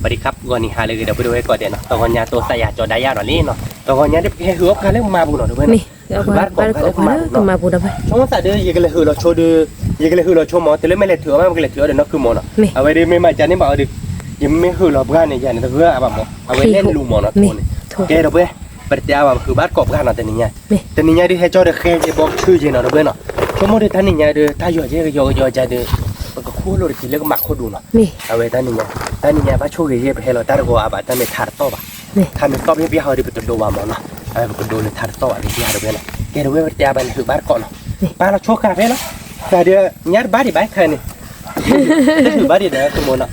สวัสดีครับก่อนนี้หาเลยเดี๋ยวไปดูให้ก่อนเดี๋ยวเนาะตอนนี้ตัวสายจอดายาหน่อยนี่เนาะตอนนี้ได้แค่หัวกันแล้วมาบุญหน่อยด้วยนี่บ้านก็มาบุญไปช่วงสายเดือนยังกันเลยเราโชว์ดูยังกันเลยเราโชว์หมอแต่เลยไม่เลยถือว่าไม่เลยถือเดี๋ยวนักคือหมอเนาะเอาไว้ได้ไม่มาจานนี่บอกเอาดิยังไม่คือเราบ้านเนี่ยยันแต่เพื่อแบบหมอเอาไว้เล่นลูหมอเนาะตัวนี้แกเราเพื่อปฏิญาณคือบ้านกบกันเนาะแต่นี่ดิให้จอดแค่จะบอกชื่อเจนเนาะเพื่อนเนาะชั่วโมงเดียวท่านนี่เดือถ้าอยู่เจ๊ก็ย่อใจเดือมันก็คู่เราดิเรียกหมักคู่ดูเนาะเอาไว้ท่านนี่บ้านช่วยเย็บให้เราตาร์กัวอาบัตท่านไม่ทาร์ต่อบ่ท่านไม่ต่อไม่พิจารณาดิเป็นตัวว่าหมอเนาะเอาไปก็ดูเลยทาร์ต่ออะไรที่หาเพื่อนแกเราเว้ยปฏิญาณคือบ้านก่อนเนาะบ้านเราโชว์คาเฟ่เนาะแต่เดี๋ยวยัดบ้านดิบ้านใครนี่คือบ้านดิเด้อคือหมอเนาะ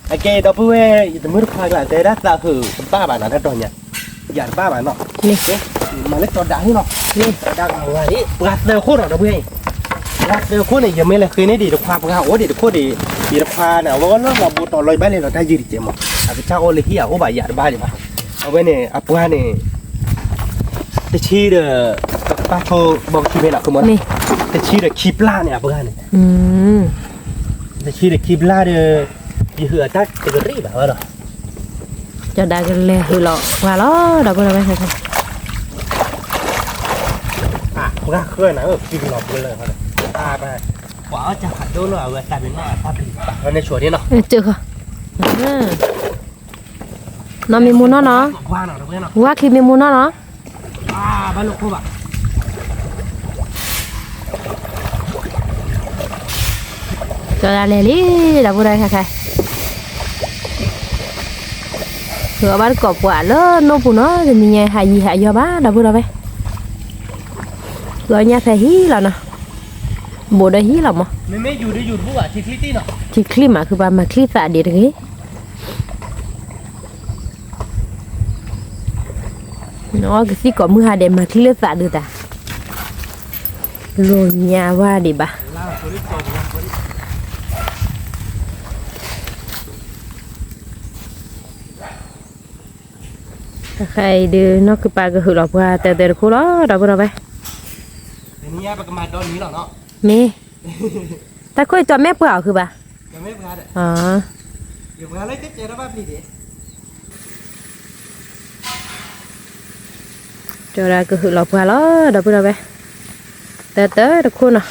ไอ้แกเราเพื่อมือพายกันแต่ละตาคือบ้าบ้านนั่นตอนเนี้ยยันบ้าบ้านเนาะมาเล็กตัวดังเนาะดังอะไรนี่ปลัดเดือดโคตรเนาะเพื่อนรักเดือดโคตรยังไม่เลยคืนนี้ดีดควาปะโอ้ดีดโคตรดีดควาเนี่ยว่าเราบูตอลอยบ้านเลยเราได้ยืดเจมั้งอาจจะเจ้าโอลิเฮียโอ้บ่ายยันบ้านดิบ้าเอาไว้เนี่ยอัปวาเนี่ยแต่ชีเด้อป้าโชบอกชีเป็นหลักคือมันแต่ชีเด้อคีปลาเนี่ยอัปวาเนี่ยแต่ชีเด้อคีปลาเด้อยี่ห้อตักเตกรีแบบว่าเนาะจะได้กันเลยคือหลอกว่าล้อเราก็เลยไม่ใช่ครับมันก็เคยนะกินหลอกเลยเขาเลยตาไปขวาจะขัดโดนหน่อยเว้ยตาเป็นหน้าตาผีแล้วในช่วงนี้เนาะเจอค่ะน้องมีมูนเนาะว่าคือมีมูนเนาะบ้านลูกคู่บ่จะได้เลยลี่เราพูดได้ค่ะเผื่อบ้านกบกว่าเลยน้องปู่เนาะจะมีไงหายยีหายยาบ้าเราพูดได้ไหมrồi nhà phải hí là nè bộ đây hí là mà mấy dù đi dù bố à thì clip tí nọ thì clip mà cứ bà mà clip tạ để được ấy nó cái gì có mưa hà để mà clip tạ được ta rồi nhà qua đi bà khai đưa nó cứ ba cái hử lọc qua từ từ khu đó đâu có đâuนี่ปากมาโดนนี้หรอเนาะมีแต่คุยตัวแม่เปล่าคือป่ะตัวแม่เปล่าอ๋ออยู่เปล่าเลยเจ๊ระบาดดีดิจอดก็คือหลอกเปล่าแล้วเดี๋ยวพูดเอาไปเต๋อเดี๋ยวคุณอ่ะ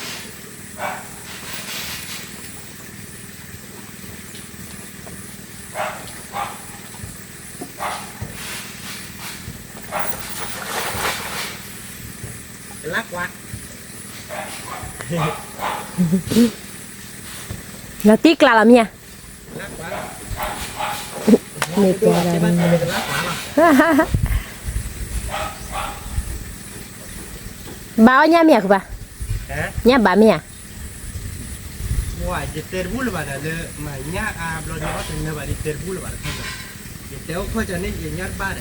รักวะแล้วตีกลาละเมียไม่ตัวอะไรบ้าเนี่ยเมียคือป่ะเนี่ยบ้าเมียว่าจะเตะบุลบ้านเลยมาเนี่ยบล็อกเนี่ยถึงเนี่ยบ้านเตะบุลบ้านเขาจะเตะเขาจะเนี่ยยัดบ้าน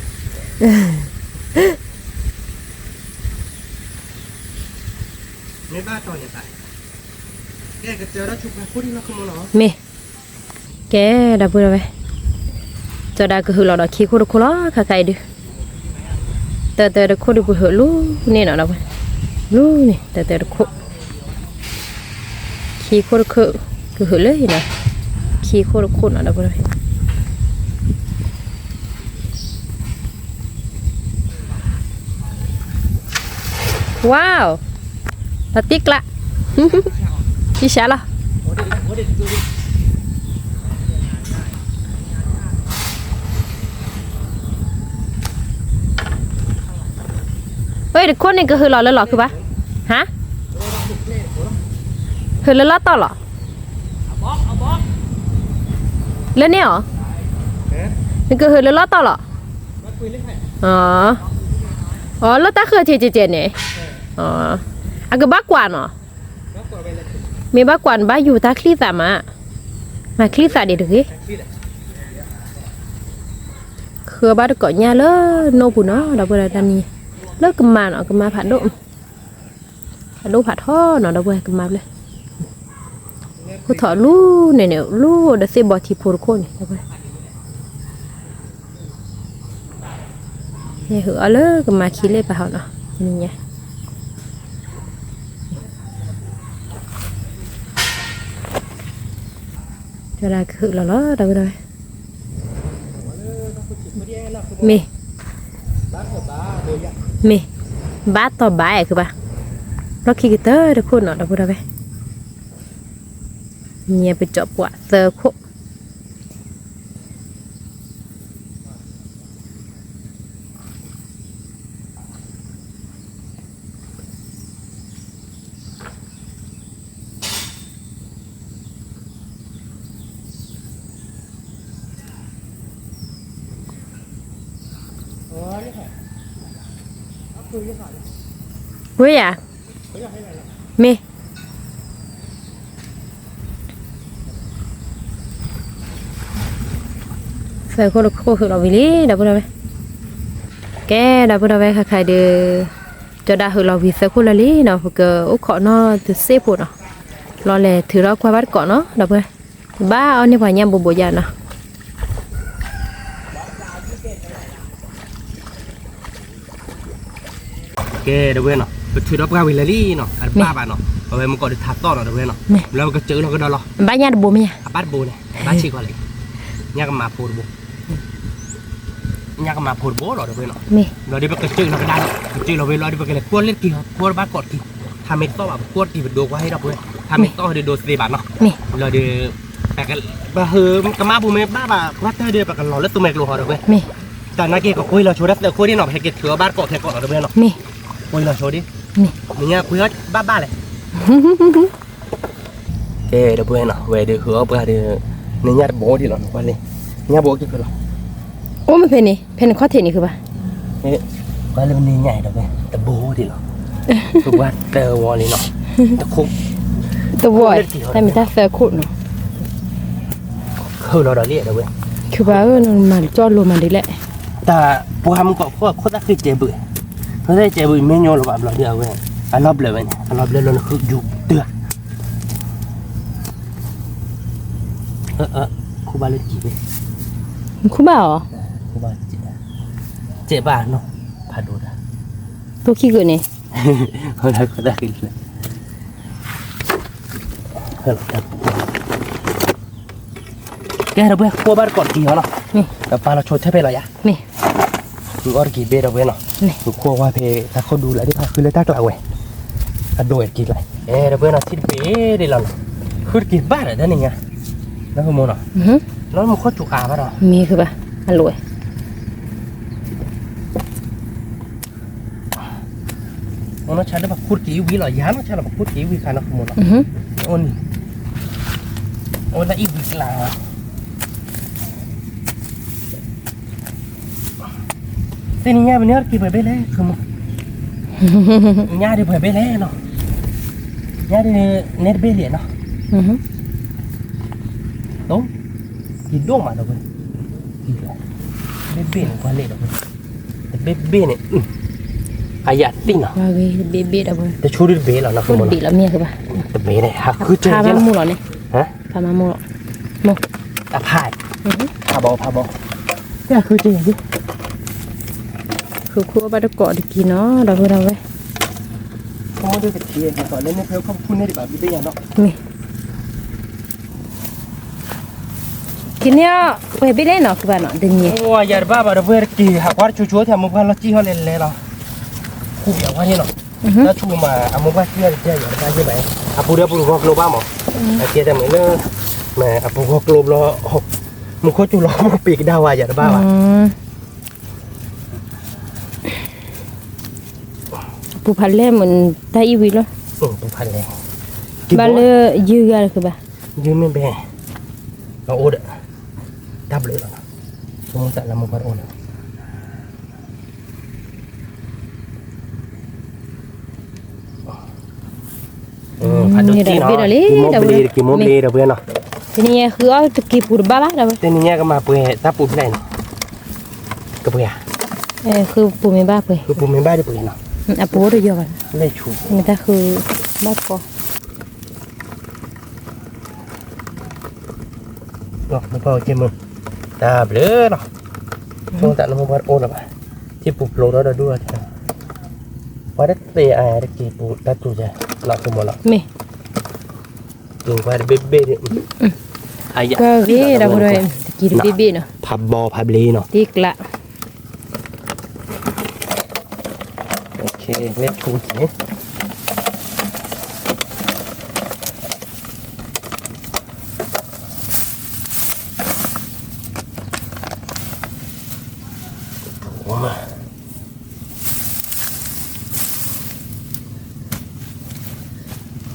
ไม่บ้าตอนเนี่ยตายแกก็เจอแล้วชุบมาพูดที่เราขโมยเหรอมีแกดับเบิลไปจะได้ก็คือเราได้ขี้โคตรโคตรข้าใครดูแต่เด็กโคตรกูเหอะลูนี่เนาะเราไปลูนี่แต่เด็กโคขี้โคตรคือเหอะเลยนะขี้โคตรโคตรเนาะดับเบิลว้าวตัดติ๊กละที่ช้าละเฮ้ยเด็กคนนี้ก็คือหล่อแล้วหล่อคือปะฮะคือแล้วต่อหรอแล้วเนี่ยเหรอนี่ก็คือแล้วต่อหรออ๋อแล้วตาคือเจเนี่ยอ๋ออ่ะก็บ้ากว่าเนาะมีบ้ากว่าบ้าอยู่ตาคลีสามาคลีสาเด็ดเลยคือบ้าตะเกาะเนี่ยเลยโนบุเนาะเราเวลาดันนี่เลิกกมาเนาะกมาผัดโดผัดท่อเนาะเราเวลากมาเลยกูถอดลู่เนี่ยลู่เดซบอทีโพลโคนเนี่ยหัวเลยกมาขี้เล่ปะเขาเนาะนี่ไงจะได้คือเราได้ไปเลย mi mi bát to báiคือปะรถขี่กิเตอร์ทุกคนเนาะเราพูดอะไรเนี่ยไปเจาะปวดเจอโคเฮ้ยอ่ะมีเสือโคตรโคคือเราวิลี่ดับเบิลไปแกดับเบิลไปค่ะใครเดือจะได้คือเราวิเสือโคละลี่เนาะเพราะก็อุขอเนาะจะเซฟเนาะรอเลยถือเราควาบัดก่อนเนาะดับเบิลบ้าเอาเนี่ยพายามบุบยาเนาะแกเดี๋ยวเว้ยเนาะไปถือรับกาวิลลี่เนาะอันบ้าเนาะเอาไว้มันก็ได้ทับต่อเนาะเดี๋ยวเว้ยเนาะแล้วก็เจอเราก็ได้หรอบ้ายาบุบมั้ยบ้านโบเนี่ยบ้านชีกว่าเลยยากมาโพดโบยากมาโพดโบหรอเดี๋ยวเว้ยเนาะเราได้ไปกระจืดเราก็ได้กระจืดเราเว้ยเราได้ไปกระเลยกวนเล่นกี่กวนบ้านกอดกี่ทำเม็ดต่อแบบกวนกี่เป็นโดกว่าให้เราเว้ยทำเม็ดต่อเดี๋ยวโดน4 บาทเนาะเราเดี๋ยวแต่กันบ้าเฮอกระมาบุเมบ้าบ่าวัดเธอเดี๋ยวไปกันหล่อเล่นตัวเมกโลหอเดี๋ยวเว้ยแต่นักเก็ตก็คุยเราโชว์ได้แต่คุยได้หน่อยให้เก็ตถือบ้านกอดแทนกอดเราเดี๋ยวเว้ยเนาะคุยเราโชว์ดิเนี่ยคุยว่าบ้าเลยเดี๋ยวเว้ยเนาะเว้ยเดี๋ยวหัวเว้ยเดี๋ยวเนี่ยญาติโบที่หรอวันนี้ญาติโบกี่คนหรอโอ้มันเพนนี่เพนข้อเทนี่คือปะเนี่ยวันนี้มันใหญ่เดี๋ยวเว้ยแต่โบที่หรอคือว่าเตอวอลนี่เนาะตะคุกตัวบอยแต่ไม่ได้เสือขุดเนาะคือเราเรียกเดี๋ยวเว้ยคือว่ามันจอดลงมาดีแหละแต่ผู้ทำก็โคตรคือเจ็บบ่อยเพราะได้เจ็บบ่อยไม่ยอมหรอกเราเดียวเว้ยอันรอบเลยเว้ยอันรอบเลยเราคือยุบเตือครูบาเล่นกี่เว้ยครูบาเหรอครูบาเจ็บบ้านเนาะพาดูนะตัวขี้เกินนี่เขาได้ก็ได้กินเลยเฮ้ยแกเราเว้ยครูบาก่อนกี่เหรอนี่แต่ปลาเราชดใช่ไปหรอยะนี่คือออร์กิเบเราเว้ยเนาะคือครัวว่าเพถ้าเขาดูแลที่พาคือเลยตักเราเว้ยกระโดดกินเลยเราเว้ยเนาะที่เบได้แล้วคือกินบ้านอะไรนั่นเองไงแล้วคือโมเนาะแล้วมันโคตรจุกอาป่ะเนาะมีคือปะอร่อยมันใช้ได้แบบพูดกี่วิหรอยามมันใช้แบบพูดกี่วิคันนะคุณโมเนาะโอนละอีวิกลางเส้นนี้เป็นเนื้อกี่เบเลยคือมันย่าดีเบเลยเนาะย่าดีเน็ตเบเลยเนาะđúng gì đúng mà đâu vậy gì vậy bê này qua lệ đâu vậy bê này ai giặt tinh à bê đâu vậy để chú đi bê là nó không muốn đi làm miếng cái bà bê này hả cứ chơi chứ mua rồi này hả pha mà mua mua à phai pha bò cái cứ chơi chứ cứ khua bắt được cọ được kì nó đâu vậy không có được cái gì gọi lên nó không phun lên để bảo bị bây giờ nó กินเนี่ยไปไปเล่นเนาะคือบ้านเนาะเดี๋ยวนี้โอ้ยยาบ้าบ้าเวรกี่หากว่าชัวร์ๆแถมมุกพันละจี้เขาเล่นเลยเนาะคู่อย่างว่านี่เนาะแล้วชูมาอามุกว่าเที่ยวเที่ยวอย่างไรใช่ไหมอาปูเดียวปูกอกโลบ้าหมอไอเกียแต่เหมือนเนอะแม่อาปูกอกโลบล้อมุกโคจูล้อมุกปีกดาวายาบ้าว่ะปูพันเล่เหมือนได้อีวีแล้วปูพันเลยบ้านเลยยื้ออะไรคือบ้ายื้อไม่แบ่เราโอดดับเลยหรอสมมติแต่ละมุกพันโอดพันดุจีเนาะกี่โมบีเดี๋ยวเพื่อนเนาะทีนี้คือเอาตะกี้ปูบ้าบ้าเดี๋ยวทีนี้ก็มาเปื่อยถ้าปูไหนก็เปื่อยคือปูไม่บ้าเปื่อยคือปูไม่บ้าได้เปื่อยเนาะอ่ะปูได้เยอะกันเลยชูนี่แต่คือบ้าก่อเนาะไม่พอเจมึงตาเบลอเนาะช่วงแต่ละมุกพันโอดละที่ปูโลแล้วด้วยว่าได้เตะอะไรกี่ปูตัดตัวใจหลับสมองหลับไม่ตัวว่าได้เบ๊ะเนี่ยก็วิ่งเราเลย กินบีบีเนาะ พับบอพับลีเนาะ ติกละ โอเคเล็ดชูสี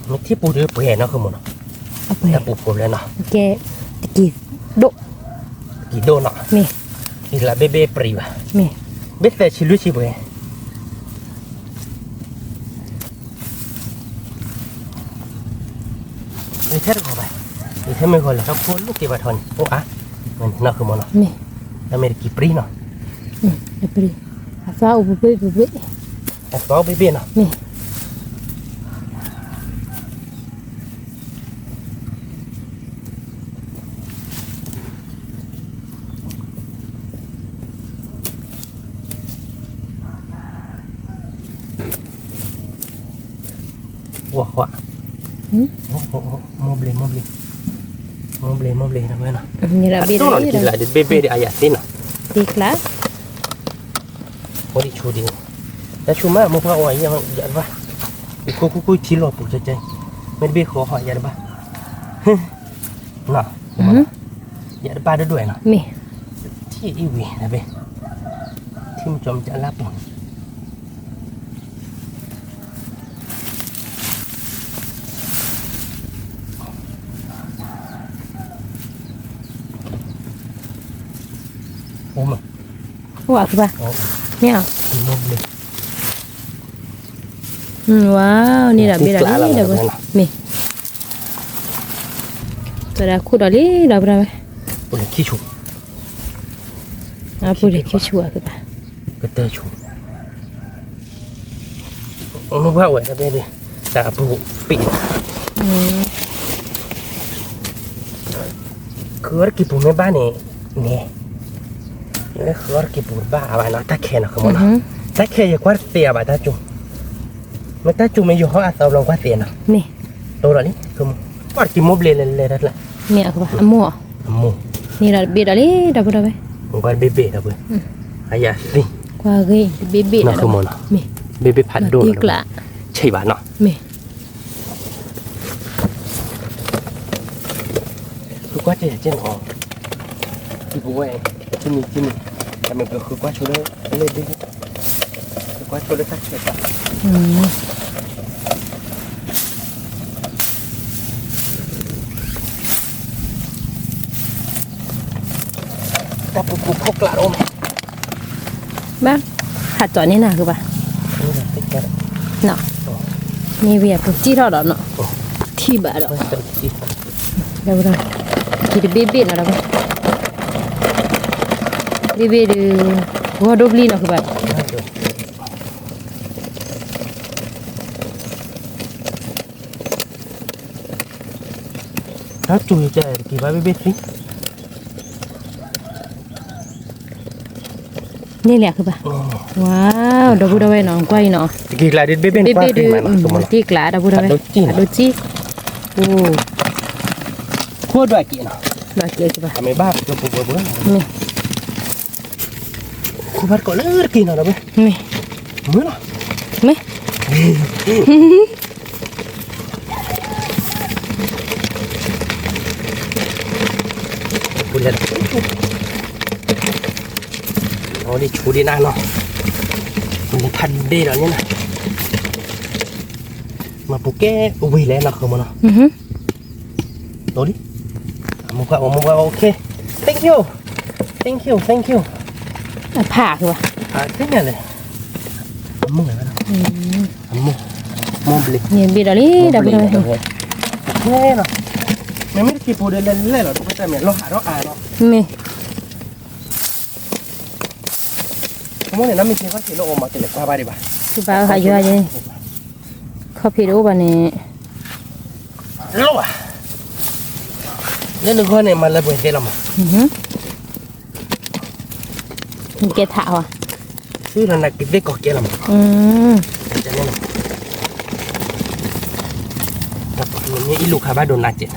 มันที่ปูเดือเปลี่ยนเนาะคือมัน เอาไป แต่ปูปูแล้วเนาะ แกตะกี้โด กี่โดนเนาะ นี่ อีละเบ๊ะปรีวะ นี่ เบ๊ะแต่ชิลุชิบุยไม่ใช่หรอกไปไม่ใช่ไม่คนเลยครับคนลูกที่บ้านโอ้อะมันน่าคือมันเนาะ นี่ อเมริกีปรีเนาะ เอาไปอาฟ้าอุบเบ๊ แต่ก็เบ๊ะเนาะ นี่ ว้าวโอ้โหโมเบลนะเพื่อนเนาะ นี่ละบี ตู้หน่อย นี่ กินละเด็ดเบ๊ะอายาสิเนาะ ติกละ โอ้ดิชูดิแต่ชูมากมึงว่าโอ้ยยังยัดวะกูทีหลอดปุ๊บใจไม่เบ๊ะขอหอยยัดวะเนาะยัดปลาด้วยเนาะ นี่ ที่อีวีนะเบ๊ะที่มันจอมจะรับมันโอ้มา ว่าคือป่ะ โอ้ ไม่เอา กินนมเลย ว้าวนี่ละบีละนี่เดี๋ยวนี่ตัวละคู่ดอลี่เราไปไหม ปุ่นขี้ฉุก อ่ะพูดเลยคิดชัวร์คือป่ะ ก็เตอฉุกโอ้ว่าไว้นะเบ๊ะดิแต่ปุ๊บปีคือว่ากี่ปุ่นไม่บ้านนี่เนี่ยนี่คือว่ากี่ปุ่นบ้าอะไรเนาะตาแค่เนาะคือมันเนาะตาแค่ยังกว่าเสียบ่ตาจุ่มไม่ตาจุ่มไม่อยู่ห้องอาสาลงกว่าเสียเนาะ นี่ ตัวนี้คือว่ากี่โมบเลยนั่นแหละ เนี่ยคือป่ะอ่ะมั่ว มู นี่ละบีละนี่เดี๋ยวไปไหม มันก็เบ๊ะนะเพื่อนอายาสิ กว่ากี่บี เนาะคือมันเนาะ นี่ เบ๊ะพัดโดน ติกละ ใช่ป่ะเนาะ นี่ คือว่าจะเจนออกที่บัวที่นี่แต่มันก็คือว่าช่วยเลยดิคือว่าช่วยเลยสักเฉยๆแต่ปุ๊บพกกระโดด บ้างหัดจอดนี่นะคือป่ะ นี่แหละติดกัน เนาะนี่เวียปุ๊บจี้ทอดเนาะที่บ้านเนาะ เป็นที่ เดี๋ยวเราคิดบีเนาะเราบีดูหัวดบลีเนาะคือป่ะ ถ้าจุยใจกี่ใบเบ๊ะสิ นี่แหละคือป่ะว้าวดบุดเอาไว้น้องก้อยเนาะ กี่ลายดิเบ๊ะเป็นกว่าที่มันสมมติ ตีกลาดบุดเอาไว้ดูจีโอ้ โคตรด้วยกี่เนาะ ดอกเกี้ยวใช่ป่ะ ทำไมบ้าจะปุ๊บปุ๊บ นี่ คุณพัดก็เลิกกินเนาะเบ๊ะ นี่ มื้อเนาะ ไม่ คุณเล่นโอ้ดิชูดีน่าเนาะมันพันดีแล้วเนี่ยนะมาปุ๊กแกอุ้ยแล้วเนาะคือมันเนาะดูดิมึงว่าโอเค thank you ผ่าคือป่ะ thế này này mông này mông mông bì เนี่ยบีดอลี่ดบุดเอาไว้ nghe nó mày biết kịp lên lên lên rồi tụi mày lo hả đó à nó นี่ mông này nó mình chỉ có chỉ nó ôm mà chỉ qua ba đi bà คือป่ะค่ะอยู่อะไรเขาผิดรู้ป่ะเนี่ย lo à nên đừng coi này mà là buổi chơi làm à มีเกถาว่ะ chứ là cái vết cỏ kia làm cho nên là tập mình như ít lục hà ba đồ nạt chết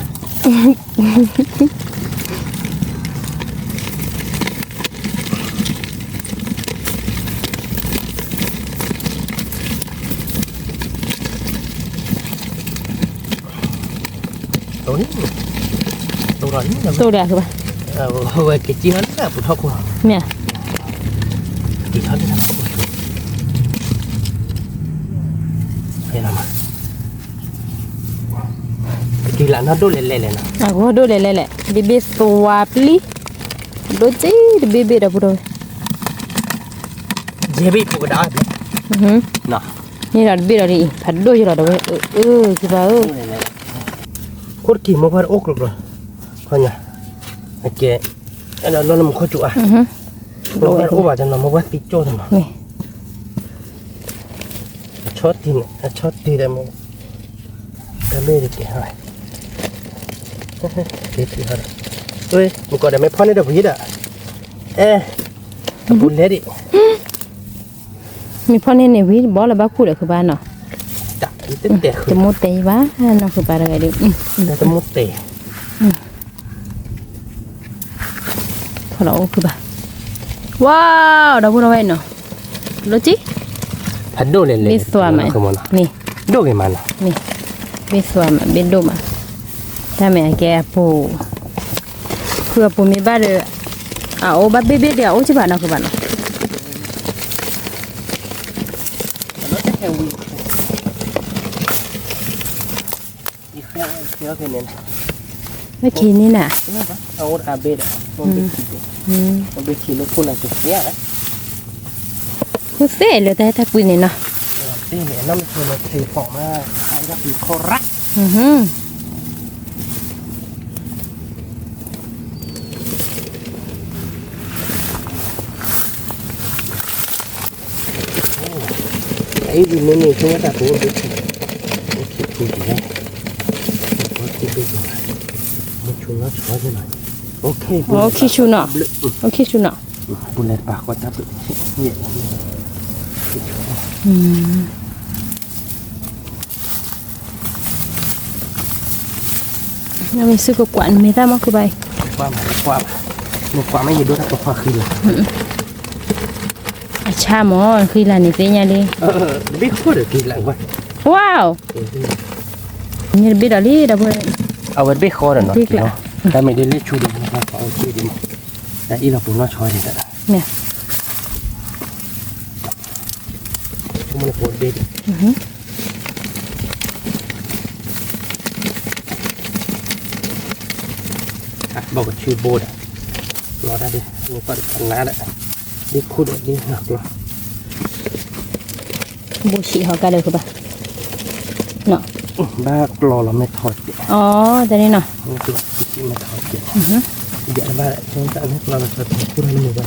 นี่ตัวร้อนนี่ ตัวแดกคือป่ะ เว้ยกี่จีฮันน่ะปุ๊บทอกกู เนี่ย กี่ฮันนี่นะเฮ้ยนะมากี่หลานน่าดูเล่ๆนะ อ่ะกูดูเลยแหละบีบีสวาปลีดูจีบีบีดับเลย เจ็บปุ๊บก็ได้น่ะ นี่เราบีเราดิผัดดูอยู่เราด้วยคือป่ะโคตรกี่มันก็อกเลยคนเนี่ยโอเคแล้วเรามันข้อจุอ่ะเราก็รู้ว่าจะนำมาวัดปิดโจ้ทำไม นี่ ช็อตทีเนี่ยช็อตทีได้มั้ยก็ไม่ได้เกี่ยวอะไรเด็ดที่ฮะเฮ้ยมันก็ได้ไม่พอในดอกพีดอ่ะบุญเล็ดดิ มีพ่อเนี่ยในวิบอกแล้วบ้าคู่เด็กคือบ้านเนาะ จับเต็มเตะ จะมุดเตะบ้าน้องคือบ้านอะไรดิ จะมุดเตะ พอเราคือบ้าว้าวเราพูดเอาไว้เนาะรู้จิ พัดโดเล่นๆ มีสวมไหมนี่ โดกันมัน นี่มีสวมเป็นดูมาถ้าแม่แกปูเพื่อปูมีบ้านเลยเอาบ้านเบี้ยเดียวใช่ป่ะน้องคือบ้านเนาะ อีกแล้วเชื่อแค่นี้ ไม่คิดนี่น่ะ เอาอาเบดมันเป็นขี้นกคุณอะไรตัวเสียนะ กูเซ่เลยแต่ถ้าปุยนี่เนาะ นี่เนี่ยน้ำเชื่อมันเทฟองมากใครจะปีคอรัก ไอ้ดินนี่ช่วยแต่ตัวเด็กโอเคคุยกันโอเคไปดูมันชวนเราชอบหน่อยโอเค โอเคชูเนาะโอเคชูเนาะ บุญเล็ดปากก็จับเนี่ย เราไม่ซื้อกับกวนไม่ได้มั้งคือใบ ความไม่ยืดด้วยตัวความคือเลย ชาหมอคือร้านนี้เป็นยังไง บิ๊กพูดเลยกินหลังวัน ว้าวนี่บิดอะไรดับเบิ้ล เอาไว้บิ๊กคอร์เนาะแต่ไม่ได้เล่นชูดินะครับเอาชูดิแต่อีเราปุ่นว่าชอยเลยนะ เนี่ย มันปวดเด็กบอกว่าชื่อโบดรอได้ดิมันก็ทำงานแหละบิ๊กพูดดิหนักหรอ บูชีเขากันเลยคือปะเนาะ บ้ารอเราไม่ถอดเดี๋ยว อ๋อแต่นี่เนาะ นี่คือที่ไม่ถอดเดี๋ยวเดี๋ยวบ้าฉันจะเอาเราจะพูดให้มันได้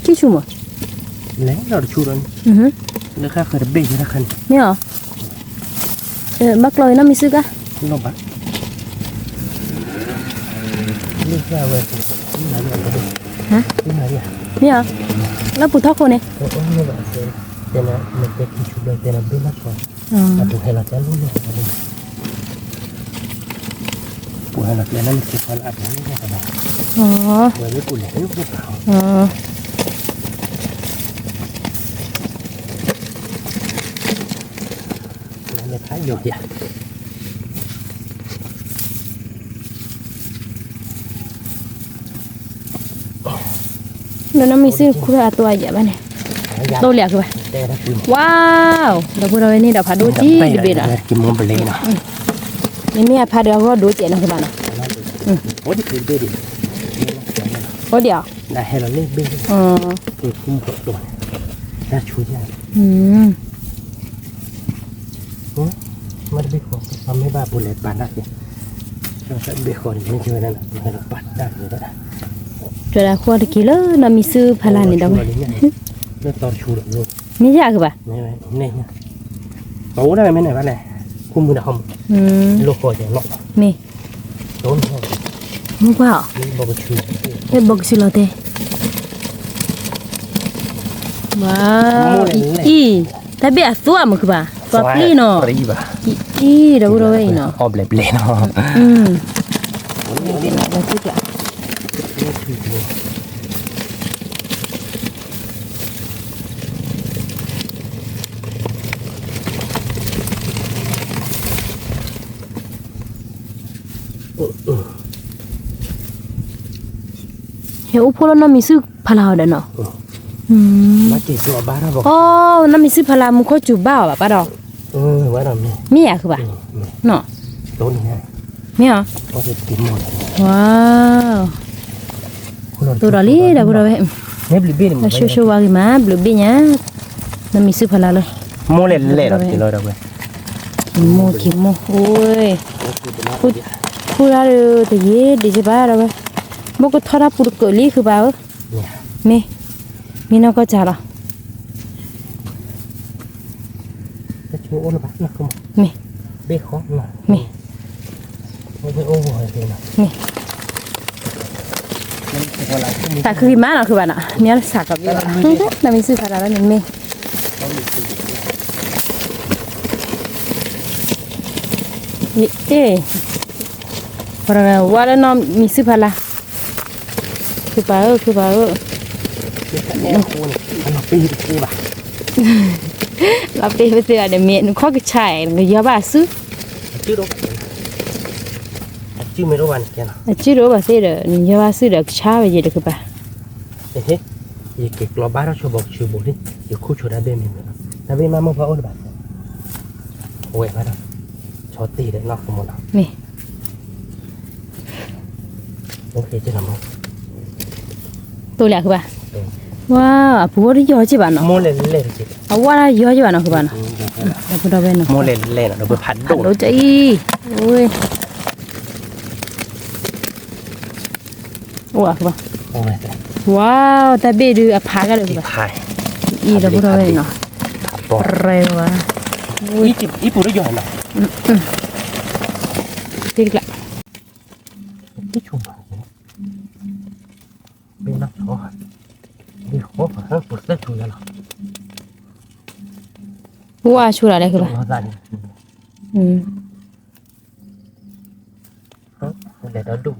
กี่ชั่วโมง แล้วเราชูรันแล้วข้าเคยเบรกนะคัน นี่เหรอบักลอยน้ำมีซื้อกะ ลงปะนี่แค่เว้ยนี่ไหนเนี่ย ฮะ นี่ไหนเนี่ย นี่เหรอแล้วปุถอกคนเนี่ย โอ้โหนี่แบบเดี๋ยวนะมันเป็นที่ชุดเลยเดี๋ยวนะเป็นนักบอล อ๋อ แต่ผมให้เราจะรู้เนี่ยผมให้เราจะนั่นคือคนอัดนี่เนี่ยนะ อ๋อ เว้ยนี่กูเลยนี่กูเปล่า อ๋อ ไม่ท้ายอยู่เดียว แล้วน้ำมีซื้อคุณอาตัวใหญ่บ้านเนี่ยโตเหลียกคือปะ แต่ละปืน ว้าวเราพูดเอาไว้นี่เดี๋ยวพาดูจี้ดิบๆอ่ะ กินมันไปเลยนะ นี่เนี่ยพาเดี๋ยวก็ดูเจ๋งนะคือบ้านเนาะ โอ้ยคือเบรด โอ้เดี๋ยว ได้ให้เราเล่นเบรด อ๋อ คือคุ้มกับตัวน่าช่วยได้ มันเบรกของทำให้บ้าบุญเลยปานได้เนี่ยเราใช้เบรกก่อนไม่เจอนั่นให้เราปัดได้เลยนะ จะได้ขวดกี่เลยน้ำมีซื้อพลานนี่ดอกไหม เลือดตอนชูหลังลูก นี่ยากคือปะ ไม่เนี่ยโตได้ไหมเนี่ยบ้านไหนคุ้มมือหนักโลกคอจะเนาะ มี โดนห้อง มึงว่า นี่บอกว่าชู เอ้บอกสิเราเต้ว้าวอีแต่เบี้ยตัวมันคือปะตัวปลีเนาะ ปลีบ่ะ อีเดี๋ยวเราไว้เนาะ ออบเล็บเลยเนาะ เราคิดละ เฮอุพลน้ำมีซื้อพลาวเด้อเนาะมาจีตัวบ้าเราบอก อ๋อน้ำมีซื้อพลาวมุขจูบ้าวป้าดอกว่าเราเนี่ยมีอ่ะคือบ่เนาะต้นเนี่ยมีเหรอก็จะกินหมดว้าวตัวดอลลี่เด้อบ่ได้เนี่ยบลิบี้เนี่ยชูว่ากี่มาบลิบี้เนี่ยน้ำมีซื้อพลาวเลยโมเล่เล่เรากินเลยเราเว้ยกินโมโอ้ยพูดอะไรแต่เย็ดดีใช่ป่ะเราเว้ยโมก็ทอดปูเกลี่คือเปล่ามีน้องก็จ่าหรอจะช่วยโอ้ละบ้านะคุณมีเบี้ยข้อนะมีไม่ใช่โอ้โหเลยนะมีแต่คือมาเนาะคือบ้านอ่ะเนี่ยสักกับน้ำมีซื้อพาราแล้วนี่มีนี่เอ๊ะพอเราว่าแล้วน้องมีซื้อพาราคือเปล่าเราปีกูบ่ะเราปีไปเสือเดี๋ยวเมียนุ่งข้อกระชายมันเยอะบ้าซื้อชื่อไม่รู้วันแกนะชื่อรู้บ้าซื้อเดี๋ยวเยอะบ้าซื้อเดี๋ยวช้าไปเยอะเดี๋ยวคือป่ะเฮ้ยยี่เก็บกลับบ้านเราชอบบอกชื่อบุรียี่คู่ชดได้เบี้ยมีมั้ยนะเบี้ยมาเมื่อพอโอ้ละบ้าโอ้ยมาแล้วชอตีได้นอกสมุนนี่โอเคจะทำมั้งตัวแรกคือป่ะว้าวผัวที่ย่อจีบ้านเนาะโมเล่เล่จิเอาว่าย่อจีบ้านเนาะคือบ้านเนาะเราพูดเอาไปเนาะโมเล่เล่เนาะเราไปผัดโดดใจโอ้ยว้าวคือป่ะว้าวแต่เบดูอพากันเลยคือป่ะอีเราพูดเอาไปเนาะเร็วว่ะอีปูได้ย่อยเนาะติดละที่ชุ่มเป็นนักชอดีขอฟังสุดเส้นชุ่มแล้วว่าชูอะไรคือป่ะเดี๋ยวเราดู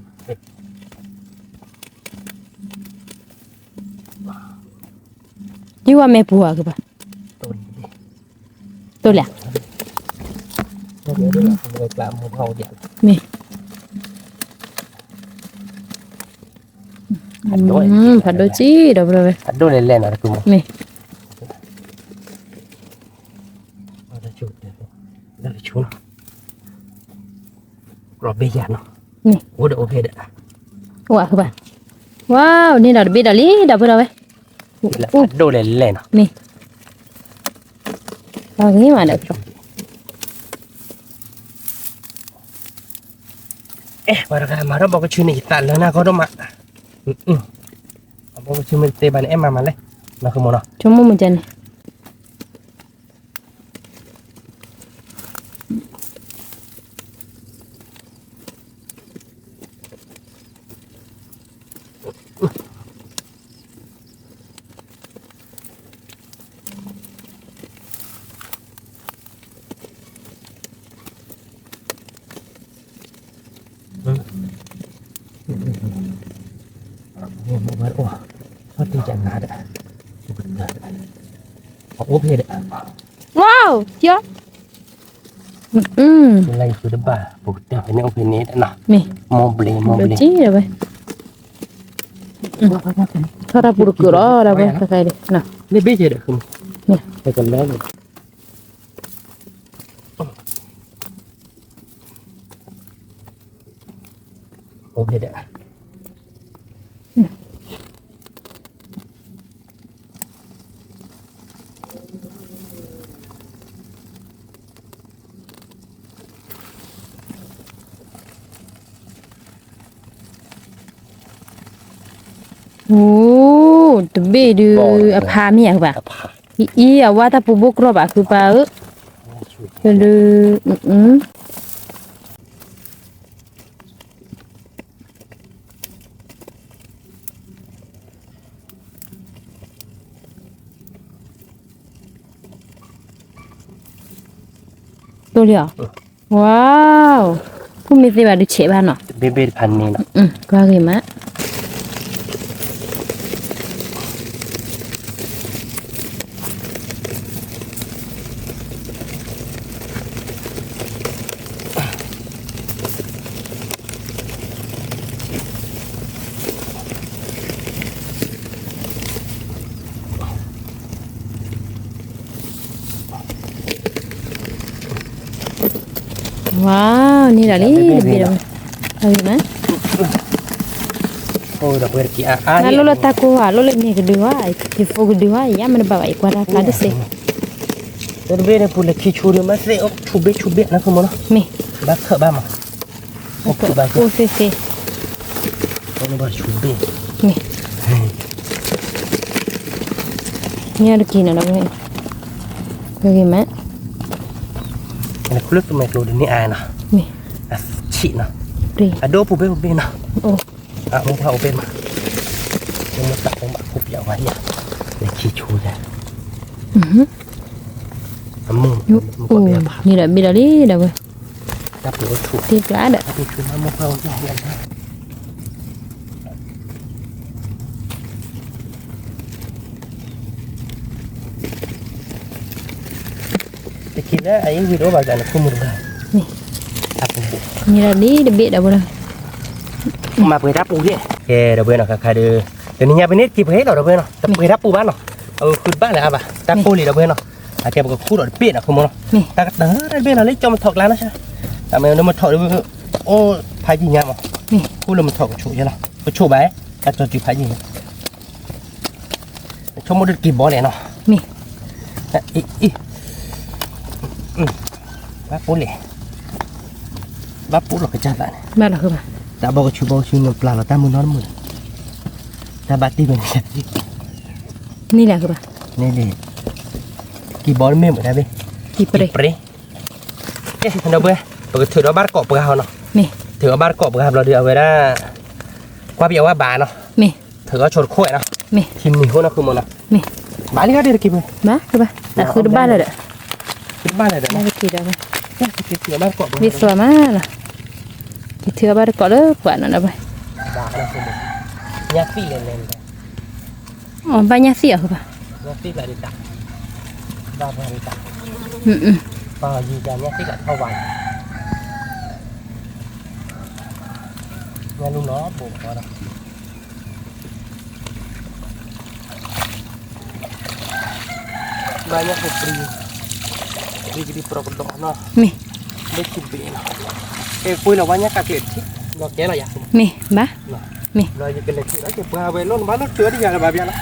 ยี่ว่าแม่ผัวคือป่ะตัวแหละเดี๋ยวเรากลับมาเผาเดี๋ยวมีผัดโดจีเดี๋ยวไปผัดโดเล่นๆนะคุณมีเราชุดเราชุดรอบเบียร์เนาะโอ้เดี๋ยวโอเคเด้อว้าวคือป่ะว้าวนี่เราเบียร์ดอลลี่เดี๋ยวไปผัดโดเล่นๆเนาะมีเอางี้มาเดี๋ยวมาแล้วกันมาแล้วบอกว่าชื่อนี่ตัดแล้วนะเขาต้องมาบอกว่าชื่อมันเตบันมาเลยนะคือโมเนาะชั่วโมงมันจะเนี่ยโอ้เขาตีจังนาเด้อโอ้เพดว้าวเยอะอะไรคือเดบ้าปกติเป็นโอเพนเนตนะมีโมเบลจี้เลยถ้าเราพูดกุหลาบเราไปสักใครดินะนี่เบี้ยเด้อคุณนี่ไปกันแล้วโอเคเด้อโอ้ตัวเบดูอพามีอย่างแบบอีว่าถ้าปูบุกรอบอะคือปลาดูตัวเดียวว้าวผู้มีตัวแบบดูเฉยบ้านเนาะเบเพันนี้เนาะก็เห็นไหม ว้าวนี่là lý đặc biệt rồi nè ôi đặc biệt kìa na lo lo ta ko lo le ni ke dua ke fo ke dua ya mana bawa ikut ada pada se đặc biệt này phụ là khi chú được mà sẽ ốc chú biết nó không muốn ni bác thợ ba mà ốc thợ ba o se nó bảo chú biết ni nya được kina đâu vậy cái mà này cứ lúc tụi mày lôi đến này ai nè ni chị nè đi đô phụ bên nè ô muốn thao bên mà muốn tập ông bạn phụ biểu vào đi để khi chú ra mừng ô ni là bila lý đâu vậy đáp được chú tiếp lá đó thì chú nó muốn thao ra lần đó thì khi đó ấy video bảo rằng là không được rồi ni là lý đặc biệt đâu vậy mà phải đápปูvậy kề đâu bên nào khai đưa từ nhà bên nét kịp hết rồi đâu bên nào tập phải đápปูbán nào khuyên bán là bà đápปูgì đâu bên nào kẹp một khu đội biển nào không muốn nào ta cắt đỡ bên nào lấy cho một thọt lá nó sao à mày nó một thọt ô phải gì nhá mà khu là một thọt của chủ chứ nào có chủ bé ta cho chị phải gì cho một đợt kịp bó này nào bácปูlẻ bácปูlà cái cha bạn ba là không à ta bao chú là ta muốn nói mười ta bắt đi bên này ni là không à nè nè kỳ bó mềm ở đây bên kịp đây ê đâu bên bởi thử đó bắt cọp bờ hào nó nè thử bắt cọp bờ hào là được về đó qua biểu qua bà nó nè thử có chột khỏe nó nè thêm nhiều hơn nó không một nào nè bán đi ra đây kịp rồi ba cái ba đã khứ ba rồi đấy ba này ba đấy cái gì đâu cái thử bắt cọp biết xóa má là thì thưa ba có đó quả nó đâu vậy bà nó không một nhà phi lên lên ba nhà xỉa không à nhà phi lại đi đặt ba vào đi đặt ừ ba gì ra nhà phi lại thâu vàng nhà luôn nó bổ vào đâu banyak free di produk no mi để chụp biển cuối là banyak các kiện nó kéo là gì mi ba mi rồi cái này đó chụp về luôn bán nó chứa đi là bà bia nó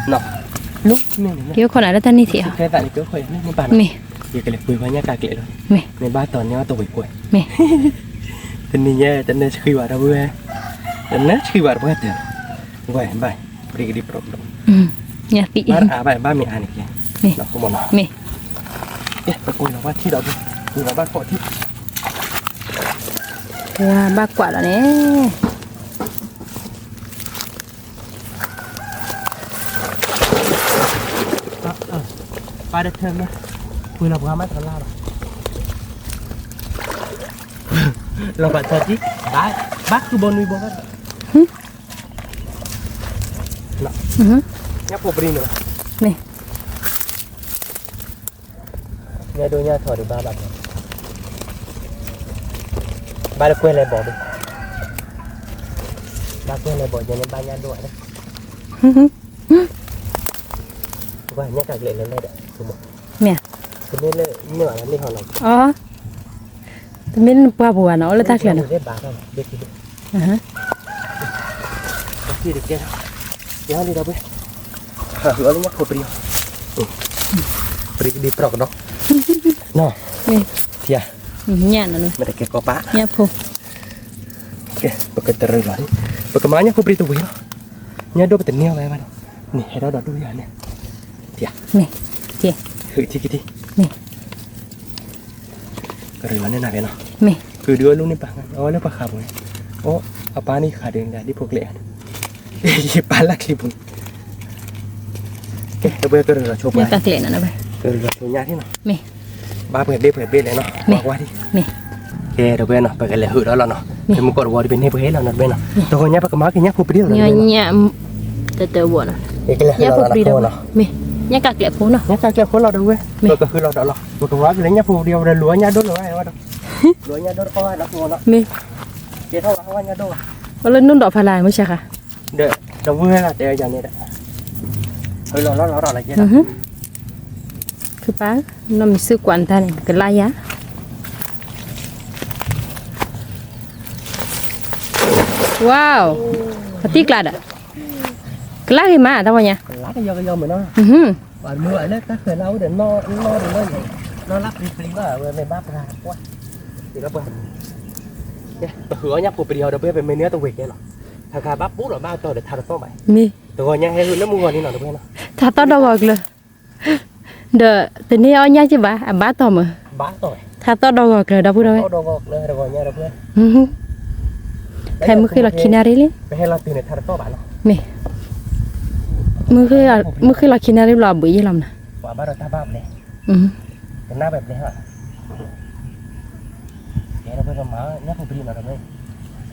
nó lúc kêu con này là tan đi thiệt cái tại kêu khỏe nên bà mi cái này cuối banyak các kiện rồi mi nên ba tuần nhau tuổi quậy mi tình này nha tình này khi bà đâu về tình này khi bà đâu hết rồi vậy free di produk nhà vị ba mẹ ăn này mi nó không bỏ nào mi cuối là ba thi đó đi cuối là ba cọ thi wow ba quả là nè ba được thêm nữa cuối là ba mắt nó lao rồi là bạn thật chứ bác cứ bon nuôi bon đó nhấp một bì nữa nè nhà đôi nhà thổi được ba bạn ba được quên lại bỏ đi ba quên lại bỏ cho nên ba nhà đuổi đấy và nhắc cả lệ lên đây đấy đúng không nè cái này là nhựa là đi hoàn ờ mình qua bùa nó là tắc là nó bà đâu biết gì được chưa nhá đi đâu biết hứa nhắc một bì bì đi pro đó no nè nhà nó mà để cái có bá nhà phô ok bực terus rồi bực má nhá phô bì tụi nó nhá đôi tình nhau vậy mà nè đó đó đôi này thiệt nè thiệt hự chi cái nè cái rồi này nào nè cứ đưa luôn đi bạn ôi nó bạc khảm rồi ô apa nih khả đường đã đi phục lệ palak sih bun oke bây giờ rồi coba nhà tắc lệ nó vậy rồi coba nhá thế nào nè ba phải bên này nó qua đi nè ok rồi bên nào phải cái lệ hự đó là nó thì một con bò đi bên này hết là nó bên nào tôi nhá cái má cái nhá phục đi rồi nhà từ buồn à nhà phục đi đâu nè nhà cắt lệ phố nào nhá cắt lệ phố là đâu vậy rồi cái hự là đó là một cái má cái nhá phục điều rồi lúa nhá đốt rồi ai đâu lúa nhá đốt coi nó ngon đó nè cái thau là nhá đốt có lên nung đỏ phải lại mới chắc à được đồng vui là để giờ này đấy hơi lo là gì đó cứ bán nó mình sư quản ta này cái lai giá wow tí lạ đó lạ gì mà tao nhá lá cái do mà nó và mưa ở đây ta khởi lâu để no để nó lắp đi vào về bắp ra quá thì nó bẩn hứa nhá phụ bìa đâu biết về mấy นื้อตัวเวกเนี่ยหรอถ้าขาบับปุ๊บหรอบ้าตัวเดี๋ยวทาตัวใหม่ mi ตัวก่อนยังให้หุ่นน้ำมูกก่อนนี่หน่อยตัวเพื่อนเนาะ thà tao đâu gọi là đợi từ nay ở nhà chứ bà tao mà บ้าตัว thà tao đâu gọi là đâu đâu ตัวก่อนเลยตัวก่อนเนี่ยตัวเพื่อน thầy mới khi là kinari lên ไปให้เราตื่นในทาตัวบ้านเนาะ mi mới khi là kinari là bự gì lắm nè ว่าบ้านเราตาบ้าเลยเป็นหน้าแบบนี้ฮะแกเราเพื่อนกับหมาเนี่ยphụ bìaหน่อยตัวเพื่อน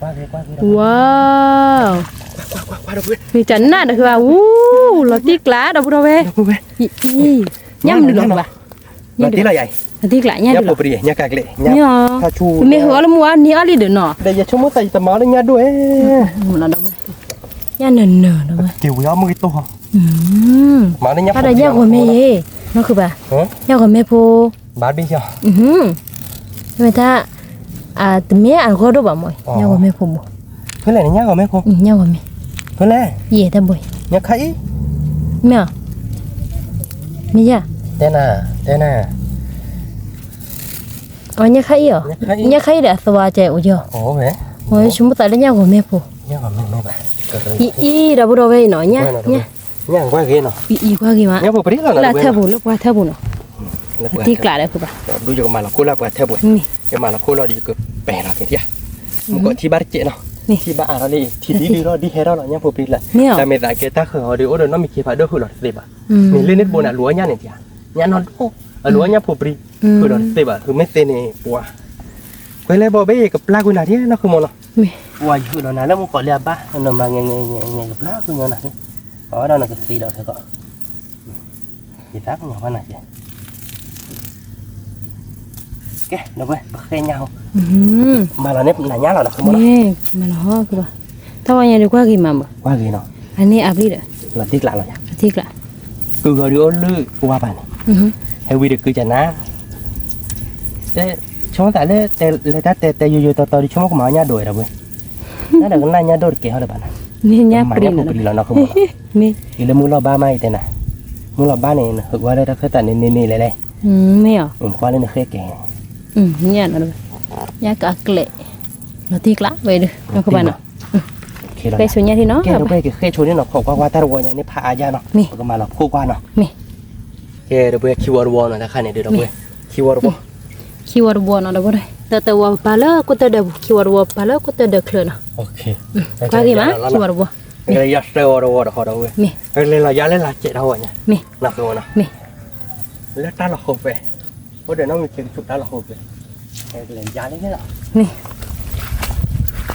qua cái wow qua đâu พื่อน mi chấn nè được không là tiếc lá đâu đâu về nhâm được không bà là tí là vậy tiếc lại nha nhá được phụ bìa nhá cài lệ nhá tha chu mi hứa là mua ní đi được nọ đây giờ chúng muốn tay tầm máu đấy nhá đuổi là đâu nha nền đâu kiểu gió mới to máu đấy nhá ada nha của mẹ nó cứ bà nha của mẹ po bán đi chưa người ta từ mẹ ăn có đâu bà mồi nha của mẹ po cái này nhá của mẹ cô nha của mẹ cái này gì ta bồi nhá khay mẹ mẹ ya thế nè nha khay à nha khay đã xóa chạy ở chưa ồ vậy ôi chúng ta lấy nha của mẹ po nhá của mẹ bà đâu đâu về nó nha nhá qua ghê nó qua gì mà nhá phụ bìa là theo bùn lúc qua theo bùn nó tiếc lại đấy cứ bà bây giờ mà là cô là qua theo buổi cái mà là cô là đi cứ bẻ là cái gì một cái thi ba chị nó thi ba nó đi thì đi đó đi hết đó là nhá phụ bìa là tại mình tại cái ta khởi họ đi ở đó nó mình chỉ phải đỡ khởi lọt tệp à mình lên đến buồn là lúa nhá này chả nhá nó ở lúa nhá phụ bìa khởi lọt tệp àคือไม่เตนี่ปัวcái này bỏ béกับปลากูน่ะที่nóคือมันว่าอยู่แล้วนะแล้วมันก็เรียบบ้าnó mà ngheกับปลากูเนี่ยนะở đó là cái gì đó thôi có gì tác nhỏ hơn này kìa được rồi khe nhau mà là nếp là nhá là không nè mà nó cơ bà tao vào nhà được qua gì mà qua gì nó anh ấy áp đi đấy là tiếc lại rồi nhá tiếc lại cứ gọi đứa lư qua bàn hay quy được cứ chả ná thế chúng ta lấy lấy ta tè yêu to đi chúng nó mở nhà đuổi rồi nó được cái này nhà đuổi kìa hơn là bạn nè nhà bự là nó không nè thì là mua lo ba mai thế này mua lo ba này hụt qua đây ta khơi tại nè lại đây mẹ à qua lên là khơi kìa nhà nó được nhà cả lệ nó tiếc lắm về được nó các bạn ạ cái số nhà thì nó cái đâu cái số này nó qua ta rồi nhà này phá ra nó cái mà nó khô qua nó cái đâu bây keyword nó đã khai này được đâu bây keyword nó đâu đây tờ vào ba lơ có tờ đều keyword ba lơ có tờ đều clear nó ok qua gì mà keyword cái là sale rồi đó họ đâu cái lên là giá lên là chạy đâu rồi nhỉ nạp rồi nè lấy ta là hộp về có để nó mình chụp ta là hộp về cái lên giá đấy cái nào nè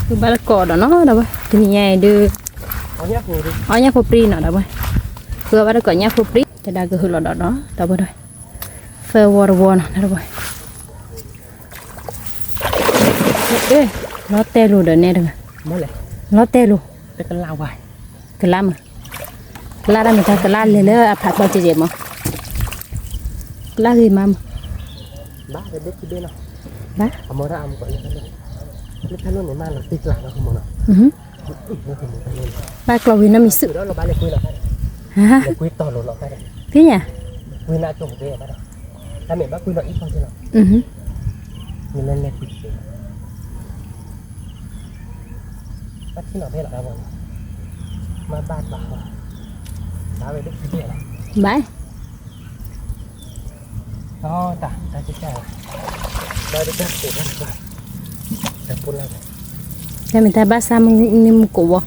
cứ ba cỏ đó nó đâu thì nhà đưa ở nhà phô nó đâu cứ ba cỏ nhà phô cho đa cứ hư lọ đó đâu đây phơ water nó đâu ê nó tê luôn rồi nè đừng mới lại nó tê luôn cái lao vài cái lam la ra mình ta cái la lên nữa phạt bao nhiêu mà la gì mà bá cái biết cái bên nào bá mà ra gọi nó thay luôn này mà là tiếc lại nó không muốn ba clau vì nó mình sự đó là ba này quy là hả quy to lột cái này thế nhỉ quy lại trồng cái này ta mẹ bác quy lại ít không chứ nào mình lên quy bác khi nào thế là đâu mà ba bảo về đức cái này bãi đó ta chỉ chào đây được cái của nó rồi đẹp cuốn lại thế mình ta ba sa mình cổ bò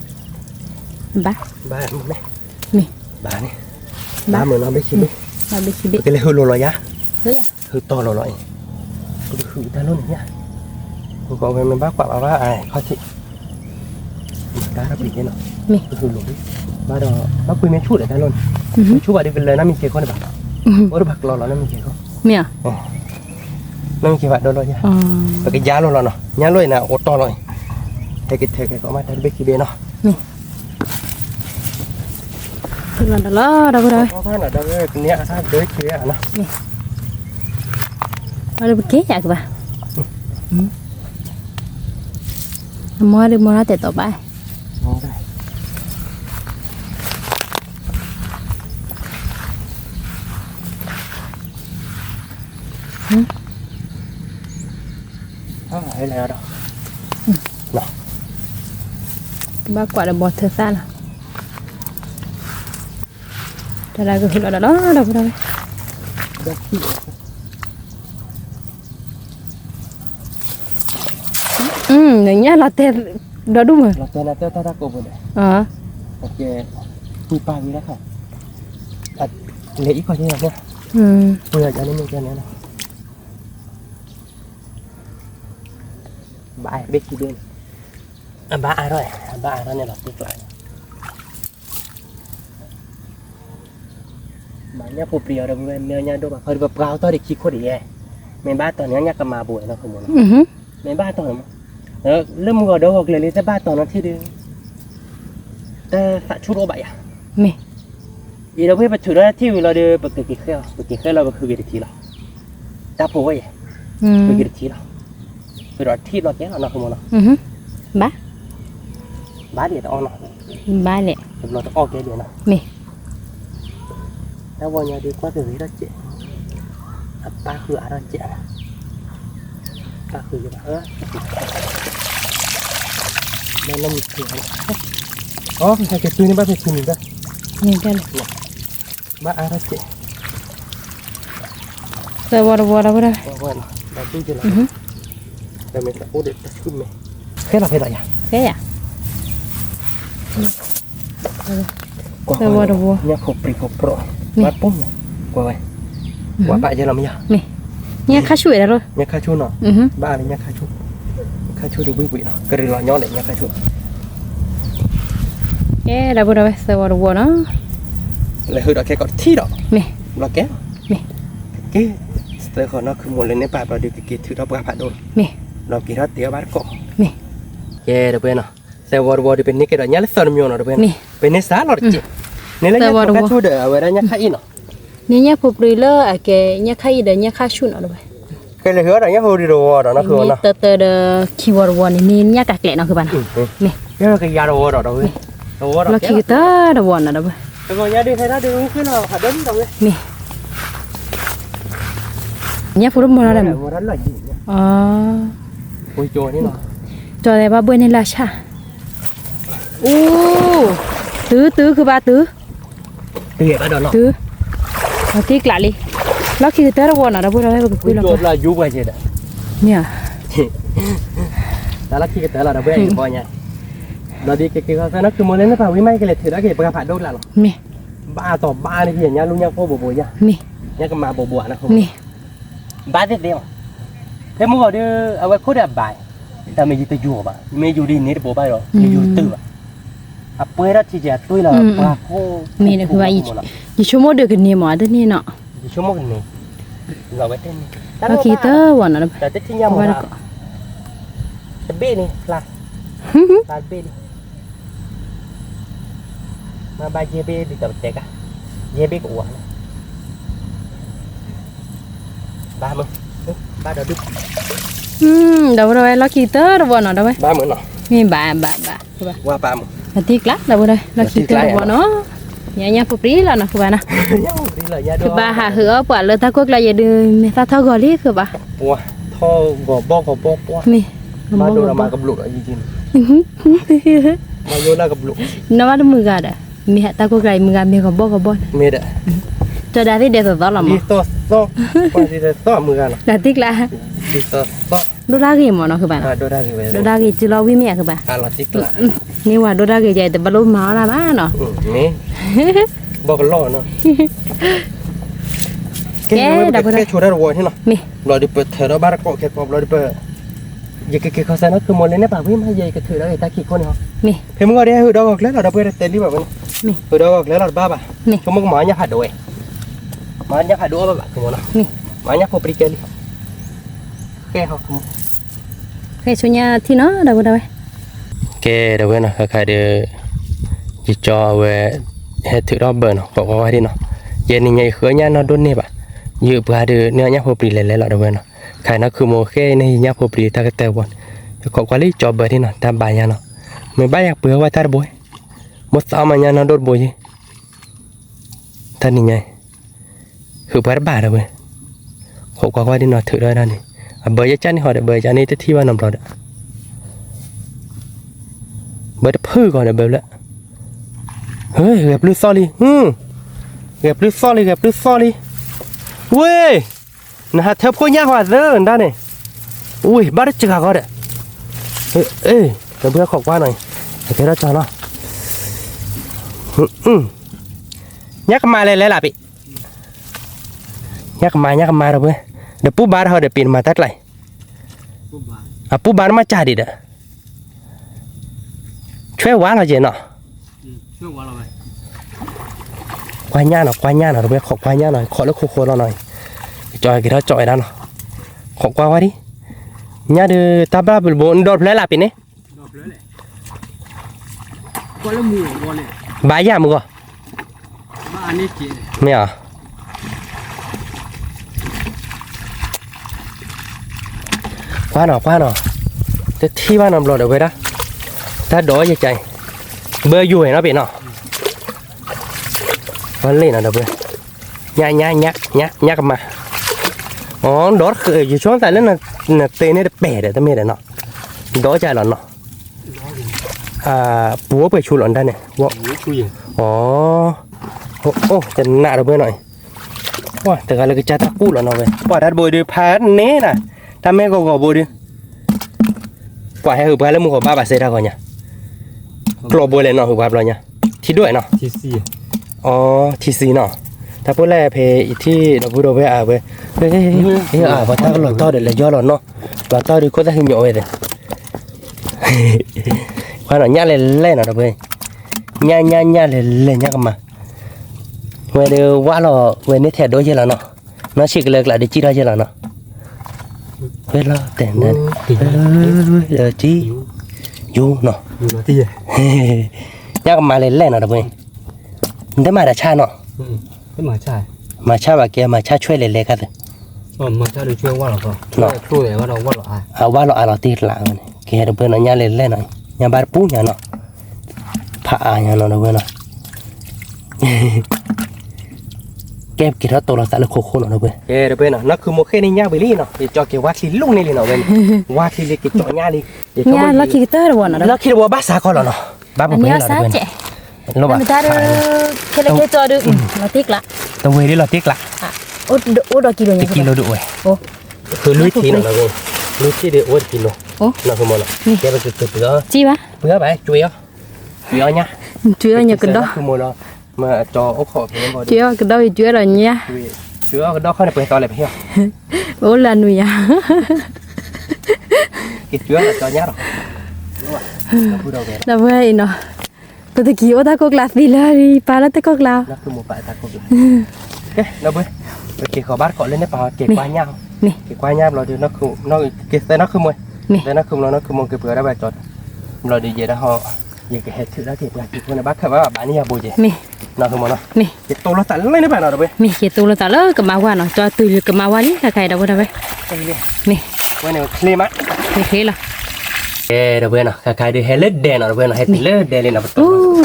ba mẹ bà này ba mình nó biết chi biết ba biết chi biết cái này hư lồi nhá hư to lồi cái hư ta luôn nhá có về mình bác bảo ba ai khó chị ta đã bị thế nào mẹ hư lồi ba đó bác quy mấy chút để ta luôn chút vào đi về lời nó mình chơi con này bảo bữa bác lo nó mình chơi không mẹ à nó chỉ vậy đâu rồi nha và cái giá luôn nó nhá luôn là ô to rồi cái có mắt đây biết kia nó là đó đâu rồi có là đâu cái nhẹ sát tới kia nó ở đây kế chả các bạn mua đi mua ra để tỏ bài hay là đâu nào ba quả là bọt thơ xa nào đây là cái đó đâu đâu này nhá là tên đó đúng rồi là tên là tên ta cô vừa đấy ok đi ba đi đó không lấy coi như là nhá bây giờ cho nên cho nên bài biết gì bên ba ai rồi này là tiếp lại mà nhá phụ bìa rồi mình nhá đâu mà hơi bập gạo tôi để chi có để mình ba tuần nhá cầm mà buổi nó không muốn mình ba tuần mà lâm gò đâu hoặc là lấy ra ba tuần nó thì được ta phải chút đâu vậy à mẹ vì đâu biết bắt chước đó thìเราđược bật cái khơiเราคือviệcที่เราta phụ vậyคือviệcที่เราคือเราที่เราแก่เราkhông muốn nó ba để tao nó ba lẹเราต้องออกแก่เดี๋ยวนะ mẹแล้ววันนี้ดีกว่าคือวิธีเจ๊ป้าคืออะไรเจ๊ป้าคือยังไงแล้วน้ำมันคืออะไรอ๋อใส่กระตุ้นนี่บ้าใส่ตุ้นนี่บ้า nhìn chânบ้าอะไรเจ๊ rồi bò bò đâu đâyวันเราตู้เจริญแต่ไม่ต้องโอ้เด็ดจะชุ่มไหมแค่เราเป็นอะไรอ่ะ thế à rồi bò nhá khổ bì khổ pro mắt bung qua vậy qua bạn giờ làm gì mẹ nhá khá chuỗi rồi nhá khá chua nọ ba này nhá khá chua được quý nọ cái này là nhỏ này nhá khá chua cái đâu đây rồi bò nó lại hơi đó cái còn thi đó mẹ là cái cái tới khỏi nó cứ muốn lên đến bạc vào được cái thứ đó bạc phải đâu mẹ nó kỳ đó tiếng bát cọ mẹ cái được bên nào xe bò đi bên này cái đó nhá lấy sơn miêu nó được bên này xá nó được chị nên là nhá khá chua được ở đây nhá khá in nó nên nhá phục rồi lơ à cái nhá khay để nhá khay chun ở đâu cái này hứa là nhá hồi đi đồ đó nó thường nó từ keyword này nên nhá cạc lẹ nó các bạn nè cái cái giá đồ đó đâu đồ đó nó khi ta đồ buồn ở đâu rồi nhá đi thấy nó đi cái nào phải đến đâu nè nhá phục mua ra mua đó là gì ôi trời đi nó trời này ba bữa này là cha tứ cứ ba tứ ba đó nó tứ nó tiếc lại đi nó khi tới đâu nó đâu bữa đâu cái là du vậy chứ đấy nhỉ đó là khi tới là đâu biết gì coi nha nó đi cái nó cứ muốn lên nó vào với mấy cái lệ thử đã kể bà phải đâu là nè ba tỏ ba này thì nhá luôn nhá cô bồ nhá nè nhá cái mà bồ nó không nè ba thế đấy mà thế mua đi ở cái khối đẹp bài ta mình đi du mà mình du đi nè bồ bài rồi mình du từ à bữa đó thì giờ tôi là ba cô mình là cứ vậy chỉ số một được cái niềm ở thế này nọ số một này rồi cái tên nó khi tới buồn ở đâu là tết nhau mà cái bê này là bê đi mà ba dê bê đi tập tệ cả dê bê của ba mươi ba đầu đứt đâu rồi nó khi tới đâu buồn ở đâu ấy 30 nọ mình bà qua 30 là tiếc lắm đâu đây nó khi tới đâu buồn nó nhà phục lý là nó các bạn à bà hạ hứa quả lơ ta quốc là giờ đưa ta thao gọi lý các bạn thao gò bó nè mà đồ là mà gặp lụt ở gì mà vô là gặp lụt nó bắt mưa gà đã mi hạ ta quốc gà mưa gà mi gò bó mẹ đã cho đã thấy đẹp rồi là mà đi to qua đi to mưa gà là tiếc là đi to đô đa gì mà nó các bạn đô đa gì chứ lo với mẹ các bạn là tiếc là nếu mà đô đa gì vậy thì bà luôn máu ra má nó nè bao cái lọ nó cái chỗ đó rồi thế nào rồi đi bật thở đó ba cọ cái cọp rồi đi bật giờ cái khó khăn nó cứ muốn lên nếp bảo với mấy giây cái thử đó người ta kỹ con không thìมึงเอาđi hư đâu hoặc lấy là đâu bây tên đi bảo mình hư đâu hoặc lấy là ba bà chúngมึงmở nhá hạt đuổi mở nhá hạt đuổi ba bà cứ muốn nào mở nhá phô prike đi cái học cái số nhà thì nó đâu cái đâu bên nào khai được chỉ cho về hết thử đó bờ nó có qua đi nó giờ này ngày khởi nhá nó đun nè bà dự bữa được nè nhá phô prike lấy lại đâu bên nó khai nó cứ mua cái này nhá phô prike ta cái tèo còn có quản lý cho bờ đi nó ta bài nhá nó mình bài bữa qua ta bồi một sao mà nhá nó đốt bồi gì thân này nhá khử bát bà đâu bên khổ quá đi nó thử đây đây này bơi chân đi họ để bơi chân đi tới thi ba năm rồi đấy bơi đập hư còn để bơi lạiเฮ้ย gặp lưới so đi gặp lưới so đi gặp lưới so đi ui nè theo cô nhá hòa dơ đây này ui bắt được chưa có đấy ê để bơi khổ quá này cái đó cho nó nhắc mà lấy lại bị nhắc mà rồi bơi để pu bar họ để pin mà tắt lại à pu bar mà trả đi đấy chơi quá là gì nọ qua nha nào rồi bơi khổ qua nha này khổ nó khô nó này chọi cái đó chọi đó nó khổ qua đi nha đưa ta ba bốn đột lấy lại pin đấy bãi nhà mua mẹ à qua nào thế thi ba năm rồi được vậy đó ta đổ vậy chạy bơi vui nó bị nọ nó lên là được vậy nhắc mà đó khởi xuống tại lên là tên này bẻ để ta mê để nọ đó chạy là nọ à búa bơi chui lợn đây này ô chân nạ được bơi này wow từ cái là cái trái tắc cũ là nó vậy quả đất bồi đi phá né nè ta mê gò bồi đi quả hay hử ba lấy mua của ba bà xây ra rồi nhỉ lò bồi lên nó hử ba rồi nhỉ thì đuổi nó thì xì nó ta bữa nay về thì nó vừa đồ về à về và ta cái lò to để là do lò nó lò to đi có ta hình nhỏ về rồi khoan nó nhá lên nó về nhá lên nhá mà về đều quá lò về nét thẹt đôi chứ là nó chỉ cái lại để chi ra chứ là nó về lo tiền này giờ chi du nó nhá mà lên nó về thế mà đã cha nó mà cha bà kia mà cha chơi lệ cái rồi mà cha được chơi quá rồi nó chơi để bắt đầu quá lọ lọ tít lại này kia được bên nó nhá lên này nhà ba pú nhà nó phá nhà nó được bên nó kem kia đó tôi là tại là khô nó được bên kia được bên nó cứ một khi này nhá bị lý nó để cho cái quạt li lúc này li nó bên quạt li cái chọn nhá đi nhá nó khi tới rồi nó khi đó bác xã con là nó bác một bên là được bên nó bảo ta được cái này cho được nó tiếc lạ tao về đi là tiếc lạ ô đôi kilo nhỉ kilo đủ rồi cứ lưới thì nó là về lưới thì để ô kilo nó không muốn nó cái bây giờ từ chi ba bữa bạn chuối nhá chuối nhá cái đó không muốn nó mà cho ốc khổ thì nó chuối cái đó thì chuối rồi nhá chuối cái đó không được to lại phải không ô là nuôi à cái chuối là cho nhá rồi là vậy nó tôi thấy kêu ta có glass đi đi pa nó ta có glass nó cứ một vài ta có được cái đâu bữa cái khó bắt gọi lên đấy bảo kể qua nhau nè kể qua nhau rồi thì nó kể nó không mày nó không một cái bữa đó bài chọn rồi đi về đó họ về cái hệ thứ đó thì là chỉ con này bác khai báo bạn nhà bồi gì nè nó không mà nó nè cái tô nó tản lên đấy bạn nào đâu bữa nè cái tô nó tản lên cái máu nó cho từ cái máu đi cái đâu đâu nè cái này clean á thế là đâu bữa nào cái đi hệ lết đèn nào bữa nào hệ lết đèn lên nào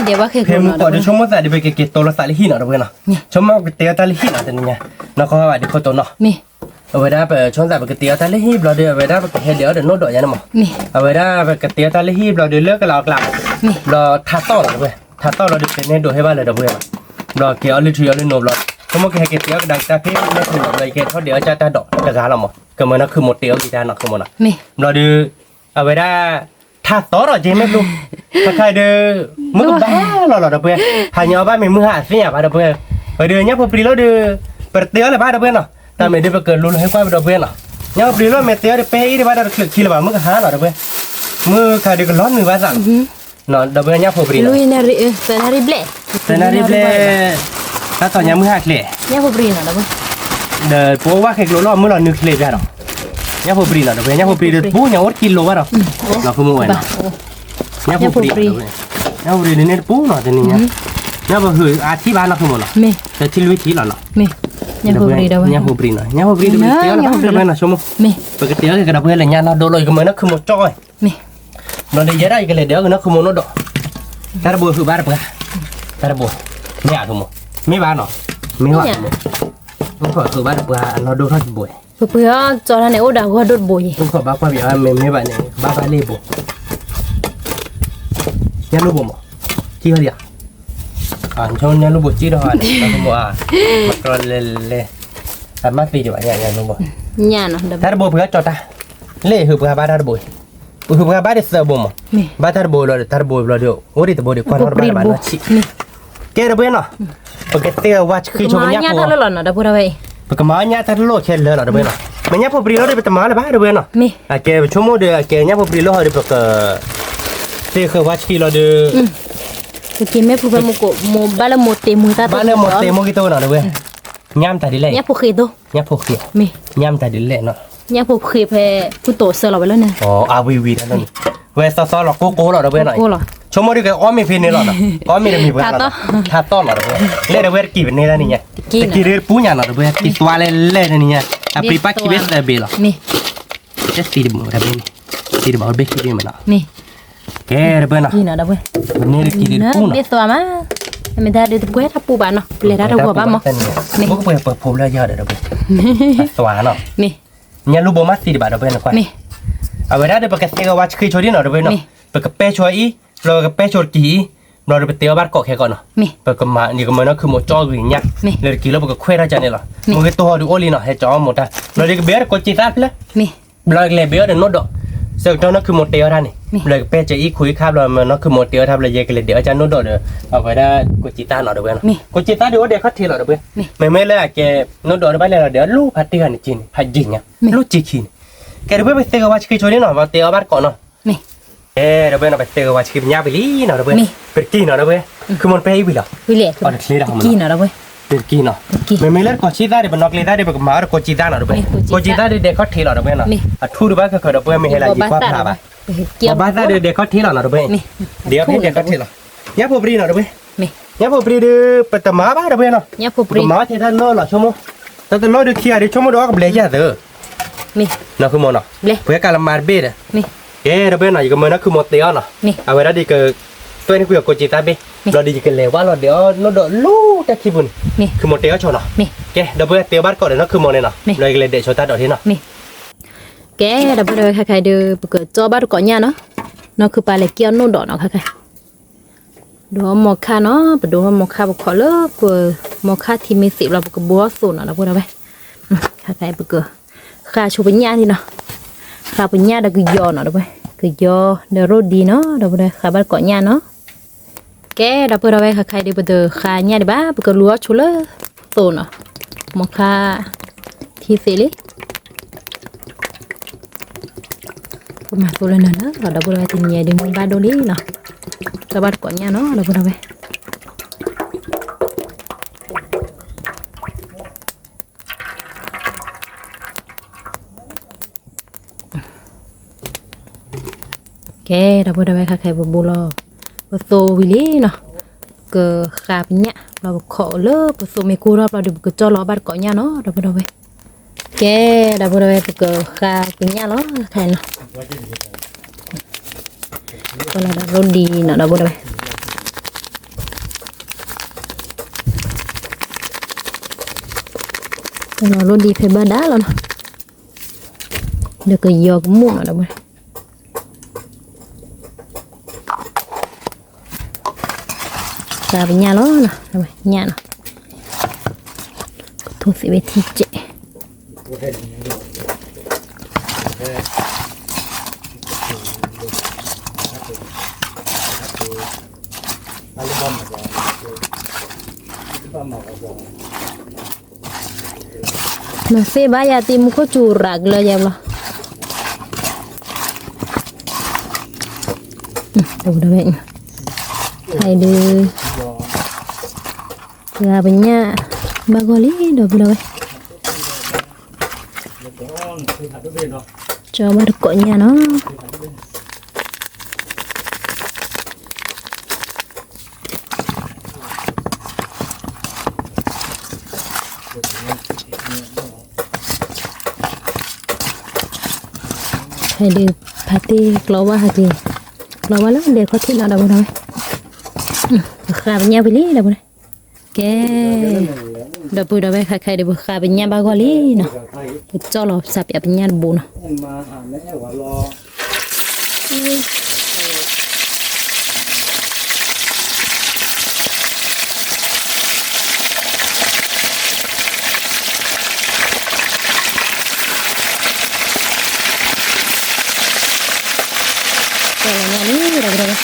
để bác khai thêm một quả để cho mất tại vì cái tô nó tản lên hin nào đâu bữa nào cho mất cái tia tản lên hin nào thế này nó có bạn đi có tô nó nè ở đây phải chọn ra cái tia ta lấy hip rồi ở đây phải hệ đỡ để nốt đội nha mà ở đây phải cái tia ta lấy hip rồi để lướt cái lọ làm rồi thắt to rồi thắt to rồi được nên đổi hay ba lời được rồi kéo lên chui lên nộp rồi không có cái tia cái đằng ta phía nó thì lại cái thoát đỡ cho ta đỏ cái giá là một cái mà nóคือmột tia gì ta nó không một nào rồi đi ở đây thắt to rồi chứ mấy luôn thắt đưa mức bé rồi được bây hai nhỏ ba mình mưa hạt phía nhà ba được bây ở đây nhá phụ nó đưa bật tia là ba được bây nào ta mới đi vào cơn luôn hay qua đầu bên à nhá đi luôn mẹ té đi pe đi bắt đầu khi là vào mức há rồi đầu bên mưa khai được lót người bắt rằng nó đầu bên nhá phổ biến lui scenari ble ta tỏ nhá mưa hạt lệ nhá phổ biến là đâu đời bố quá cái lỗ mưa là nước lệ ra rồi nhá phổ biến là đầu bên nhá phổ biến được bố nhá 1 kilo vào rồi nó không mua vậy nhá phổ biến nên bố nó thì nhá nhá vào hửi thi ba nó không mua nó cái thi lưới thi là nó nhà hồ bì đâu nhà hồ bì này nhà hồ bì đâu tiếng là đâu bên là số một bởi cái tiếng cái đầu bên là nhà nó đổ lôi cái mới nó không một trôi nó đi dưới đây cái này đỡ nó không một nó đổ ta đã bồi thử ba được ta đã bồi nhà không một mấy ba nó mấy bạn không phải thử ba được nó đổ ra bồi เพื่อจอในโอดาว่าโดดบ่อย Không có bác qua việc mấy bạn này bác phải lên bộ nhá lúc bộ mà chi hơi à cho nhá lúc bộ chi đó à không bộ à mặc rồi lên làm mát gì thì bạn nhá lúc bộ ย่าเนาะเด้อ ถ้าbộเพื่อจอดta lên hụp hai ba ta bộ hụp hai ba để sợ bộ mà นี่ ba ta bộ rồi ta bộ rồi điều ủa đi ta bộ được quan nó ba bạn nó chị นี่ cái đó bên nó cái tiêu watch khi cho มา mình ย่า nhá ตา bộ ละหล่อนเนาะเด้อพูดเอาไว้ cái má nhá ta lôi khen lên rồi đó bên nó mình nhá bộ bì nó đi bên tầm má là ba đó bên nó นี่ cái chỗ mua được cái nhá bộ bì nó hơi được tiêu khơi watch khi nó được ตะกี้แม่พูดไปโมโกโมบาละโมเตมูตา ba lên một tiêu mua cái tô nào được bên nhám ta đi lên ย่าพวกเคโต nhám phục kìa มี nhám ta đi lên nó ย่าพวกเคเพผู้โตเสือเราไปแล้วเนี่ย à vi đó nó về sao là cố rồi đó bên này โอ้เหรอ chỗ mua được cái ôm mi phin này rồi ôm mi là mi bên nó thà to rồi đó lên được bên kỹ bên này là nè kỹ đấy pú nhà nó được bên kỹ toa lên nè nè à pri pa kỹ bên là bên rồi นี่ just see the more da bên see the more big kỹ bên nó นี่ cái đó bên nó กี่เนาะเด้อเว้ย bên này kỹ đấy เนาะ pú nó เดี๋ยวตัวมาไม่ได้เดี๋ยวกูให้ทับปูบานเนาะเลยได้หัวบ้ามั้ง นี่มันก็เปิดผมแล้วเยอะเดี๋ยวไปสว่างเนาะ นี่ เนี่ยรูปมาสีบาทเดี๋ยวไปนะกว่า นี่ เอาไว้ได้เดี๋ยวไปกระเตงวัดคือช่วยดิเนาะเดี๋ยวไปเนาะไปกระเป้ช่วยอีเรากระเป้ช่วยกี่เราเดี๋ยวไปเตียวบ้านเกาะแค่ก่อนเนาะ นี่ ไปกระมานี่ก็มันก็คือหมดจ่ออย่างเงี้ยเลยกี่เราไปกระเคว้ได้จังเนี่ยหรอมันก็ตัวดูโอลีเนาะให้จ่อหมดอ่ะเราเดี๋ยวก็เบี้ยกดจีตัดเลย นี่ เราเลยเบี้ยเดี๋ยวโน้ตดอกเสร็จแล้วนั่นคือหมดเตียวท่านนี่เลยเป้จะอีคุยครับเรามันนั่นคือหมดเตียวทำเลยเยกันเลยเดี๋ยวอาจารย์โน้ตดอกเดี๋ยวเอาไปได้กดจีตัดเนาะเดี๋ยวไปเนาะกดจีตัดเดี๋ยวเดี๋ยวเขาทีเนาะเดี๋ยวไปไม่เลยแกโน้ตดอกเดี๋ยวไปเลยเดี๋ยวลูกพัดตีกันจริงพัดยิงอ่ะลูกจีกินแกเดี๋ยวไปเตียววัดคือช่วยดิเนาะมาเตียวบ้านเกาะเนาะ นี่ เดี๋ยวไปเราไปเตียววัดคือญาไปลีเนาะเดี๋ยวไปเป็นกี่เนาะเดี๋ยวไปคือมันไปอีกวิลล์ วิเล่คือกี่เนาะเด้อเว้ย เป็นกี่เนาะไม่เลยก็ชีตาเดี๋ยวนอกเลยได้เดี๋ยวมาก็ชีตาเนาะเดี๋ยวไปก็ชีตาเดี๋ยวเด็กเขาทีเนาะเดี๋ยวไปเนาะอ่ะทูดูบ้างก็เดี๋ยวไปไม่ให้เราจีบว่าพลาดอ่ะ เกี่ยว บ้านเดี๋ยวเด็กเขาทีเนาะเดี๋ยวไปเดี๋ยวให้เด็กเขาทีเนาะญาพบรีเนาะเดี๋ยวไป นี่ ญาพบรีเดี๋ยวไปตมาบ้านเดี๋ยวไปเนาะ ย่าพวกปรี ตมาที่ท่านโน่หรอชั่วโมงแต่ตอนโน่เดี๋ยวเคลียร์เดี๋ยวชั่วโมงเดี๋ยวก็เบลย์เถอะ นี่ เนาะคือโมเนาะ เบล เพื่อการละมาเบ็ด นี่ เดี๋ยวไปเนาะอยู่กับมันนั่นคือโมเตียวเนาะ นี่ เอาไว้ได้ดีก็ตัวนี้คุยกับโกจิตาเบ้เราดีกันเลยว่าเราเดี๋ยวเราเดาลู่แต่คิบุน นี่ คือโมเตียวชนเนาะ นี่ แกเดี๋ยวไปเตียวบ้านก่อนเดี๋ยวนั่นคือโมเนี่ยเนาะเราเลยเดชตาเดี๋ยวที่เนาะ นี่แกดับเบิลเลยใครๆเดือเกิดจอบ้านก่อนเนี่ยเนาะเนาะคือปลาเล็กเกี้ยวนู่นดอกเนาะใครๆดูหมอกค่าเนาะไปดูหมอกค่าบุกขอเลิกกูหมอกค่าที่มีสิบเราบุกบัวสูนเนาะเราพูดเอาไว้ใครๆบุกเกิดค่าชูปัญญาที่เนาะค่าปัญญาเด็กยอเนาะเราไปคือยอเดี๋ยวรู้ดีเนาะดับเบิลเลยค่าบ้านก่อนเนี่ยเนาะแกดับเบิลเอาไว้ใครๆเดือเดือค่าเนี่ยดีบ้าบุกเกิดรัวชูเลยสูนเนาะหมอกค่าที่เสรีมาตัวเลยนะเราดับเบิลไปที่นี่ดึงบ้านดูนี่เนาะเราบ้านก่อนเนี่ยเนาะดับเบิลไปแกดับเบิลไปค่ะใครบุบุลอบุโซวิลี่เนาะเกิดขาเป็นเนี่ยเราขอเลิกบุโซไม่กู้รอบเราเดี๋ยวบุกจ่อล้อบ้านก่อนเนี่ยเนาะดับเบิลไปแกดับเบิลไปเกิดขาเป็นเนี่ยเนาะใครเนาะก็เราได้รถดีเนาะดับเบิลไปเรารถดีเพย์บ้าด้าแล้วเนาะเดี๋ยวก็ยอกมุ่งเนาะดับเบิลกาเป็นยาล้อเนาะดับเบิลยาเนาะทุกสิเวทีเจmasih banyak timku curag lah ya Allah udah banyak hai deh ya banyak bagoli udah banyak coba dekoknya noให้ดูพาตีกลัวว่าจีกลัวว่าแล้วเดี๋ยวเขาทิ้งเราได้บ่ได้คราบเนี่ยไปเลยได้บ่ได้ แกเดี๋ยวพูดเอาไว้ใครๆเดี๋ยวบุคคาเป็นญาบ้ากว่าลีเนาะเจ้าเราสับเป็นญาบุเนาะเจ้าเราเนี่ยนี่เดี๋ยว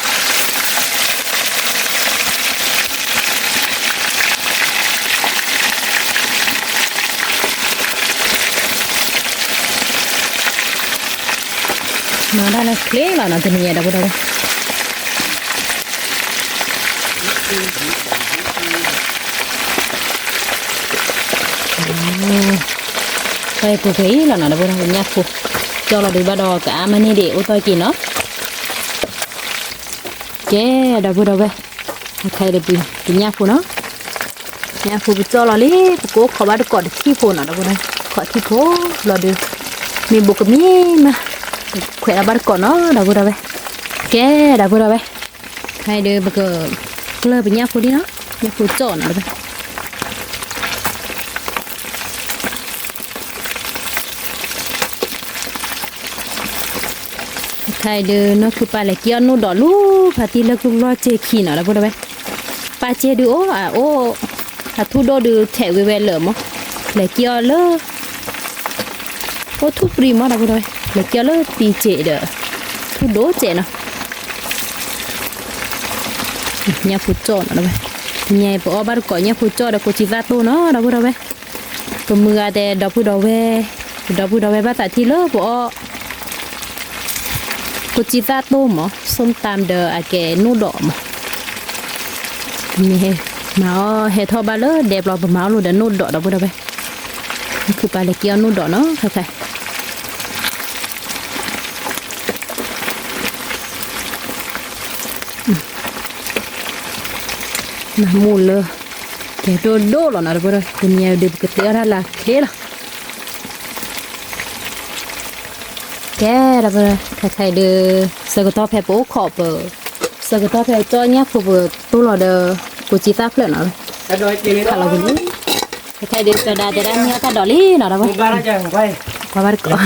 มาได้แล้วเคลี้ยแล้วนะตัวนี้เดี๋ยวพูดเอาไว้ไปปลูกอีแล้วนะเดี๋ยวพูดเอาไว้เนี่ยปลูกเจ้าเราดูบ้าดอกะมันนี่เดี๋ยวตัวกินเนาะแกเดี๋ยวพูดเอาไว้ใครเดี๋ยวกินเนี่ยปลูกเนาะเนี่ยปลูกเจ้าเราเลยปลูกขอบ้าดก่อนที่โพนเนาะเดี๋ยวพูดเอาขอที่โพเราดูมีบุกมีมาแขวนบ้านก่อนเนาะเดี๋ยวพูดเอาไว้แกเดี๋ยวพูดเอาไว้ให้เดี๋ยวบุกก็เลยเป็นเนี่ยปลูกดีเนาะเนี่ยปลูกจ่อเนาะเดี๋ยวใครเดินเนาะคือปลาไหลเกี้ยวนู่นดอกลูกพาทีเลิกลูกรอเจขี้เนาะแล้วพูดเอาไว้ปลาเจดูโอ้ถ้าทุดโดดูแถวเวเหลือมั้งไหลเกี้ยวเลยโอ้ทุบปรีมั้งแล้วพูดเอาไว้ไหลเกี้ยวเลยตีเจเด้อทุดโดเจเนาะเนี่ยพูดโจเนาะแล้วไว้เนี่ยพอบ้านก่อนเนี่ยพูดโจเดี๋ยวกูจีตาตัวเนาะแล้วพูดเอาไว้ตัวมือแต่เดี๋ยวพูดเอาไว้บ้านแต่ทีเลิกพอกูจีตาโต้หมอส้มตำเดออาแกนู่ดอกหมอนี่เฮมาเฮทอบาเลเดบเราบะมาลูเดนู่ดอกเดาบ่ได้ไปคือปลาเล็กเกี้ยวนู่ดอกเนาะใครมามูลเลยแกโดนโดหรอนะเดาบ่ได้คุณยายเดือบกระเตื้อนั่นละเคละแกเดาบ่ได้ใครเดือสกตอแพโปขอบสกตอแพจ้อเนี่ยผู้ตัวเราเด้อกูจีตาเพื่อนเนาะถ้าเราคนนี้ใครเดินจะได้เนี่ยถ้าดอลลี่เนาะเราไปบ้านจะไปบ้านก่อน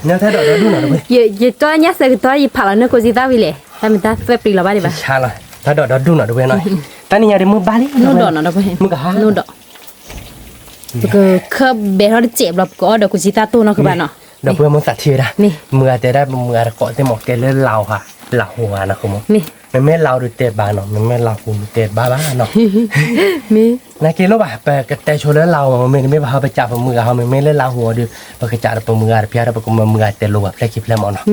เนี่ยถ้าดอกดูหน่อยไปอย่าจ้อเนี่ยสกตออย่าผ่าเราเนี่ยกูจีตาวิเลยถ้ามันตาเฟปรีเราบ้านดิบ้าใช่เลยถ้าดอกดูหน่อยดูไปหน่อยตอนนี้ยังได้มือบาลีนู่นดอกเนาะเราไปมือกะฮะนู่นดอกก็คือเบลล์เจ็บเราก็เดี๋ยวกูจีตาตัวเนาะคือบ้านเนาะเดี๋ยวเพื่อนมันสัตว์ทีนะมือจะได้มือเกาะที่หมอกแกเล่นเราค่ะเราหัวนะคุณมั้งมันไม่เราดูเตะบานเนาะมันไม่เราคุณเตะบ้าเนาะมีนักเกลบะไปกระแต่โชว์แล้วเราไม่พาไปจับมือเขาไม่เล่นเราหัวดูไปกระจายไปมือพี่อะไรไปกุมมือเตะลงแบบแค่คลิปแล้วมั้งเนาะ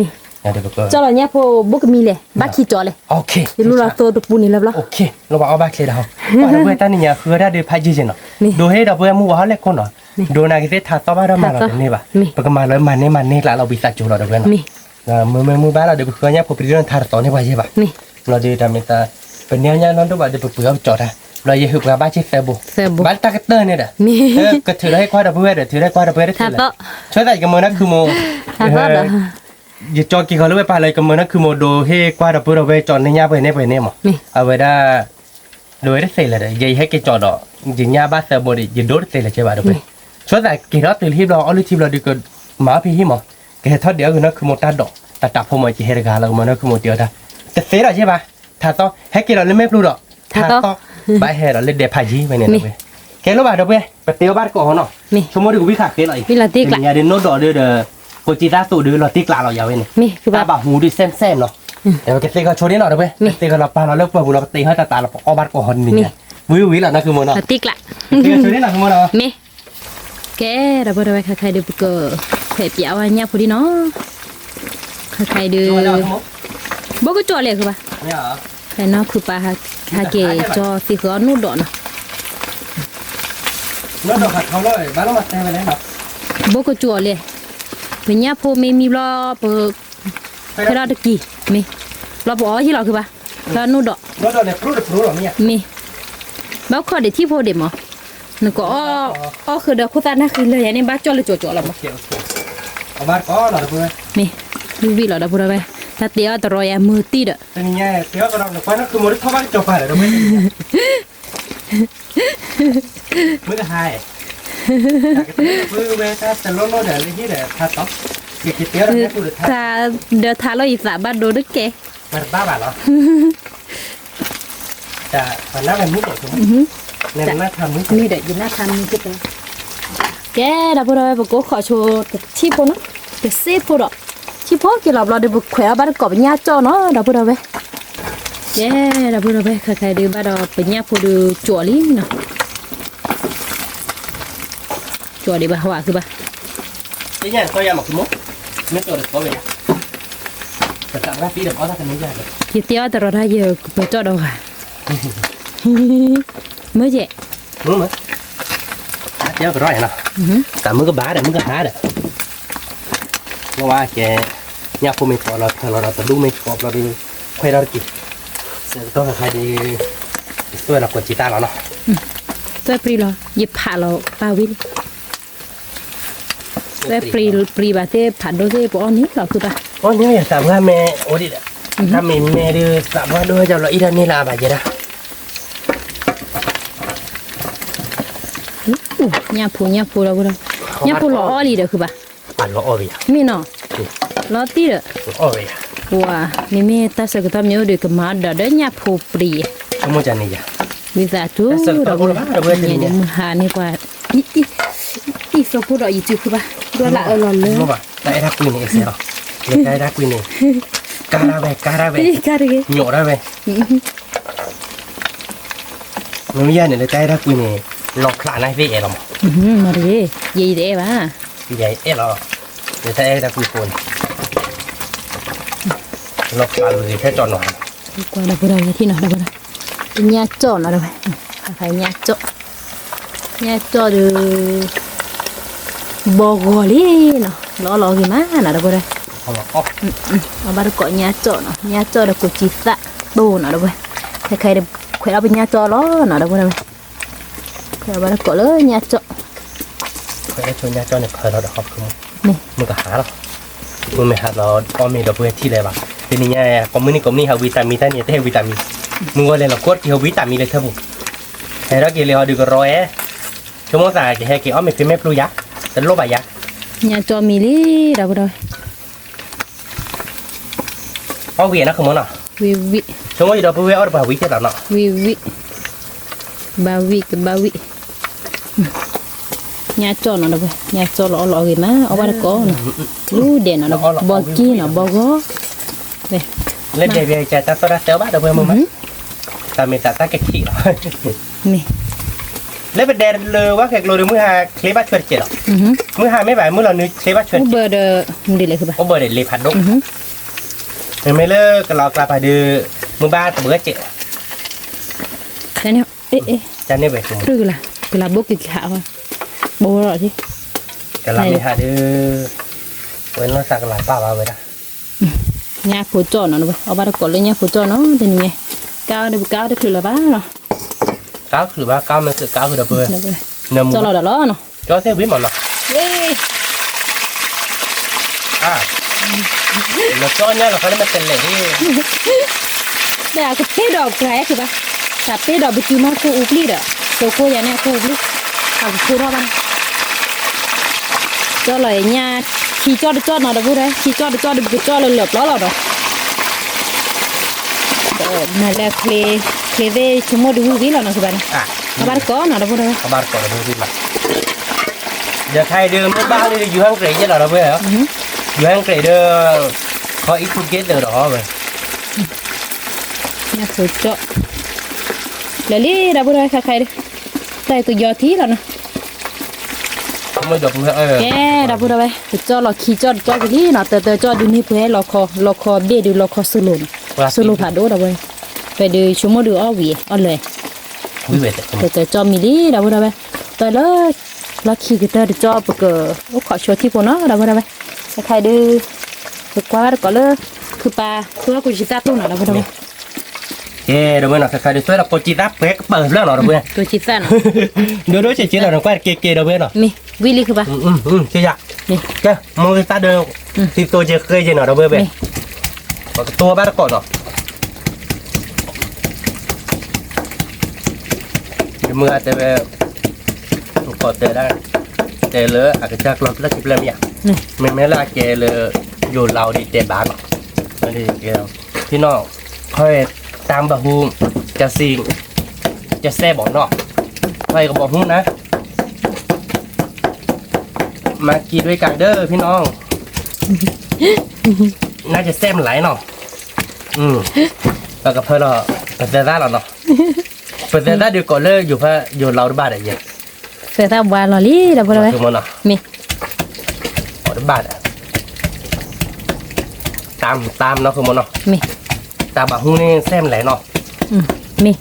เดี๋ยวก็จอเราเนี่ยพอบุกมีเลยบ้าขี้จอเลยโอเครู้เราตัวตุกปูนี่แล้วโอเคเราบอกเอาบ้าเคลียร์เราว่าเราเพื่อนตอนนี้คือได้ดูพายจีเนาะดูให้เราเพื่อนมือว่าเล็กคนเนาะดูนักเตะทัดต่อมาเรามาเราเป็นนี่ป่ะปกมาแล้วมันนี่ละเราบิสัจจุเราเพื่อนมือบ้านเราเดี๋ยวเพื่อนเนี่ยพอไปเรื่องทัดต่อนี่ว่าใช่ป่ะเราดีทำให้ตาเป็นเนี่ยนั่นต้องว่าเดี๋ยวเพื่อนจอดอะเราอย่าหืบกับบ้านชิเซบุบ้านตากเตอร์เนี่ยเด้อก็ถือได้ควายดับเบิลเด้อถือได้ควายดับเบิลได้ถือเลยช่วยใส่กับมือนั่นคือโมอย่าจอกี่เขาเลือกไปอะไรกับมือนั่นคือโมโดให้ควายดับเบิลเราไปจอดในหญ้าไปเนี่ยมั้งเอาไว้ได้โดยได้เสร็จเลยเด้อยัยให้แกจอดอ่ะจริงหญ้าบ้านเซบุดิยันโดดเสร็จเลยใช่ป่ะเด้อไปช่วยใส่กี่รอบตื่นที่เราเอาลูกทีเราดีกว่าหมาพี่หิมอ่ะแกทอดเดียวคือนั่นคือโมตัดดอกแต่จับพอมาจีเฮรกาเรามันนั่นคือโมเดียวได้จะเสร็จแล้วใช่ป่ะถ้าต้องให้กี่เราเล่นไม่ปลุกดอกถ้าต้องใบเฮเราเล่นเดพายีไปเนี่ยไปแกรู้ป่ะเด้อไปไปเตียวบ้านก่อนเนาะชั่วโมงที่กูวิขาเกลอยวิลาติกละอย่าเดินโนดอเด้อกูจีตาตู่เด้อเราติกลาเรายาวเว้ยนี่คือตาบะหูดิเส้นเนาะเดี๋ยวแกเตะก็โชว์นิดหน่อยเด้อไปเตะก็เราปาเราเลิกปะหูเราเตะให้ตาเราเอาบ้านก่อนนี่วิแล้วนั่นคือโมเนาะติกละเตะโชว์นิดหน่อยคือโมเนาะนี่แกเราบ่ได้ไปใครเด้อก็เฮ็ดเปียวอันเนี่ยพอดีเนาะใครเด้อบ่ก็จ่อเลยคือป่ะเนี่ยเหรอแต่เนาะคือป่ะฮาเกจ่อสิคือนู่นดอกเนาะนู่นดอกผัดเขาเลยบ้านเรามาแต่ไปแล้วเนาะบ่ก็จ่อเลยเป็นเนี่ยพอไม่มีรอเปิดให้เราตะกี้มีเราบอกที่เราคือป่ะแล้วนู่นดอกเนี่ยพลุหรอเนี่ยมีบ่ขอเด็ดที่พอเด็ดมั้งนึกก็คือเด็กคู่ตาหน้าคือเลยอย่างนี้บ้าจ่อเลยจ่อเรามั้งเอาบ้านก็หรอเพื่อนมีดูวิเราได้พูดอะไร ถ้าเตี้ยตรอยมือตีด แต่นี่เนี่ยเดี๋ยวก็เราควายนั่นคือมันทว่าจบไปแล้วไม่ไม่ได้ให้มือเวทแต่ล้นล้นเดี๋ยวนี่เดี๋ยวถ้าต๊อกเกี่ยวเตี้ยแล้วเนี่ยกูจะ ถ้าเดี๋ยวถ้าเราอีสานบ้านโดนดึกแก มันบ้าบ้าเหรอแต่มันน่าเป็นมุกเหรอคุณเนี่ยน่าทำมุก นี่เดี๋ยวยินหน้าทำนี่ก็ได้แกดับเบิลเลยบอกขอโชว์ชีพนะแต่เซฟพอดชีพกี่รอบเราเดี๋ยวบุกแขวบ้านกอบญาติจ้อเนาะดับเบิลเลยแกดับเบิลเลยใครๆดูบ้านเราเป็นญาติพอดูจั่วลิ้นเนาะจั่วดีบ้าว่าคือบ้า cái nhà coi ra một cái mốt mấy tôi được có về thật sự ra phí được có ra thành mấy nhà rồi ยี่เตี้ยแต่เราได้เยอะไปจ้อดอกอ่ะเมื่อเจ๊ đúng rồi chéo cái rồi nào cả mấy cái bá để mấy cái há để nó qua cái nhà của mình có là tự đúng mình có là đi quay ra kì sẽ tôi là hay đi tôi là của chị ta nó ตัวปรีเหรอหยิบผ่าเราปาวินตัวปรีบาเต้ผ่านโดเต้ปอนนี้เหรอคือปะ có những nhà sắm ra mẹ ôi đi ta mình mẹ đưa sắm ra đưa cho là ít hơn là bà vậy đó ญาพูเราบุญญาพูหล่ออ้อลีเด้อคือปะ bạn lo ôi vậy มีเนาะล้อตีเด้อ ôi vậy ว้ามีเมตาสกุตามเยอะเด็กมาเด้อญาพูปรี không mua chăn này vậy วิซาจูเราบุญเนี่ยมือหานี่กว่าอีสกุดอีจูคือปะด้วยละหล่อเลย đúng không tại đã quên này sao cái đã quên này cá ra về กาเร nhổ ra về người dân này cái đã quên này lọt lại này về rồi มาดิยีเด้บ้า vậy em rồi người ta đã quên phun lọt lại rồi thế tròn nổi กว่าดับเบิลที่เนาะดับเบิลญาจ่อเนาะดับเบิลใครญาจ่อดูบอกเลยเนาะล้อกี่มาเนาะดับเบิล không có ốc เอาบาร์กญาจ่อเนาะญาจ่อเด็กกุจิสะโดเนาะดับเบิลใครเด็กใครเอาเป็นญาจ่อล้อเนาะดับเบิลใครเอาบาร์กเลยญาจ่อ cái chỗ nhà cho này khởi nó được học không นี่ มึงก็หาหรอมึงไม่หาเราก็มีดอกเบี้ยที่ไหนบ้างทีนี้เนี่ยคอมมิวนิคอมนี่หาวิตามินท่านเนี่ยได้วิตามินมึงว่าเลยเรากดที่หาวิตามินเลยเท่าบุให้เรากินเลยเราดูก็ร้อยชั่วโมงสายจะให้กี่อ้อมไม่เป็นแม่ปลุยักษ์แต่โลบยักษ์ ญาจ่อมีลี่ดับเบิล อ้อเวียนะคือมั้งเนาะ วิ ชั่วโมงที่เราไปเวียอ้อเราไปวิจัยแล้วเนาะ วิบาวิญาจ่อเนาะดับเบิลญาจ่อล้อกี่มาเอาบาร์กเนาะรู้เด่นเนาะบอกกี้เนาะบอกก็เว้ เล่นเดี๋ยวจะตัดตัวเต๋อบ้าเดี๋ยวเพิ่มมึงมั้ยแต่ไม่ตัดตั้งแค่ขี้หรอ นี่ เล่นเป็นแดนเลยว่าแขกโรยมือหาเคลบ้าชวนเจ็ดหรอมือหาไม่ไหวมือเราเนื้อเคลบ้าชวน เบอร์เดอมันดีเลยคือปะ โอ้เบอร์เด็ดเลยพัดดุเห็นไหมเลิกเรากลับไปดูมือบ้านกับมือเจ็ด ใช่เนี่ยเอ๊ะ จะเนี่ยไปถึง คือละคือละบุกกี่ขาวโบหรอที่ แต่เราไม่หาดูเว้นเราสักหลายป้ามาไว้ละ ญาผู้จ่อเนาะเอาบาร์กเลยญาผู้จ่อเนาะเป็นไงก้าวได้คือละบ้าเนาะ ก้าวคือว่าก้าวมันคือก้าวคือดับเบิลเนื้อมือ จ่อเราเด้อเนาะ ก็เท่วิมอนเนาะ เย้ เราจ้อนเนี่ยเราเขาได้มาเป็นเลยที่ แต่ก็เตะดอกไกลคือปะแต่เตะดอกไปกินมาคูอุปลีเด้อโซโก้ยาเนี่ยคูอุปลีเอาคูรอบ้างจ่อเลยญาขี่จ่อเนาะเด้อพูดเลยขี่จ่อเลยเหลือบล้อเราเด้อนั่นแหละเคลเวชั่วโมงดูวิแล้วเนาะคือบ้านเอาบาร์กเนาะเด้อพูดเลย เขาบ้านก่อนเราดูวิมเดี๋ยวใครเดินไม่บ้าเลยอยู่ห้างเกรย์จะเราเว้ยเหรออยู่ห้างเกรย์เด้อเขาอีกฟุตเกตเด้อหรอเว้ย ญาผู้จ่อแล้วนี่เด้อพูดเลยใครได้ตัวยอทีแล้วเนาะ ไม่ดอกเพื่อแกดับพูดเอาไว้จ่อหลอกขี่จ่อไปนี่เนาะแต่จ่อดูนี่เพื่อให้รอคอเบี้ยดูรอคอสลุนผ่าดูดับเว้ยไปดูชั่วโมงดูอ้อวีอ้อเลย วิเวท แต่จ่อมีดีดับพูดเอาไว้แต่เลยเราขี่กันแต่จ่อปกโอ้ขอโชว์ที่ปนเนาะดับพูดเอาไว้ใครดูกว่าก็เลยคือปลาคือว่ากูจะตัดตู้เนาะดับพูดเอาไว้ เฮ้เดี๋ยวเมื่อใครดูตัวเราโคจิรับเป๊กเปิดเรื่องหรอเว้ย ตัวจิตสั่น เดี๋ยวเฉยๆเราควาดเก๋ๆเดี๋ยวเว้ยเนาะ มีวิลี่คือปะ เชี่ยแกมองตาเดินที่ตัวเจอเคยเจอหน่อยเดี๋ยวเว้ย ตัวบ้านก่อนเนาะเมื่อแต่กดเตะได้เตะเลยอาจจะกลับแล้วจิบเลยเนี่ยไม่ละเกเลยอยู่เราดีเตะบ้านเนาะไม่ได้เกี่ยวพี่น้องค่อยตามบะฮูมจะซิงจะแซ่บอกเนาะค่อยก็บอกฮูมนะมากินด้วยกันเด้อพี่น้องน่าจะแซ่บไหลเนาะแล้วก็เพื่อนเราเปิดได้แล้วเนาะเปิดได้เดี๋ยวก่อนเลยอยู่เพื่ออยู่เราบ้านอะไรอย่าง Saya buat loli dah boleh. Mana? Mi. Oh, debat. Tam nóคือmana? Mi. Tam bạc hu ni xem lại nó. Mi.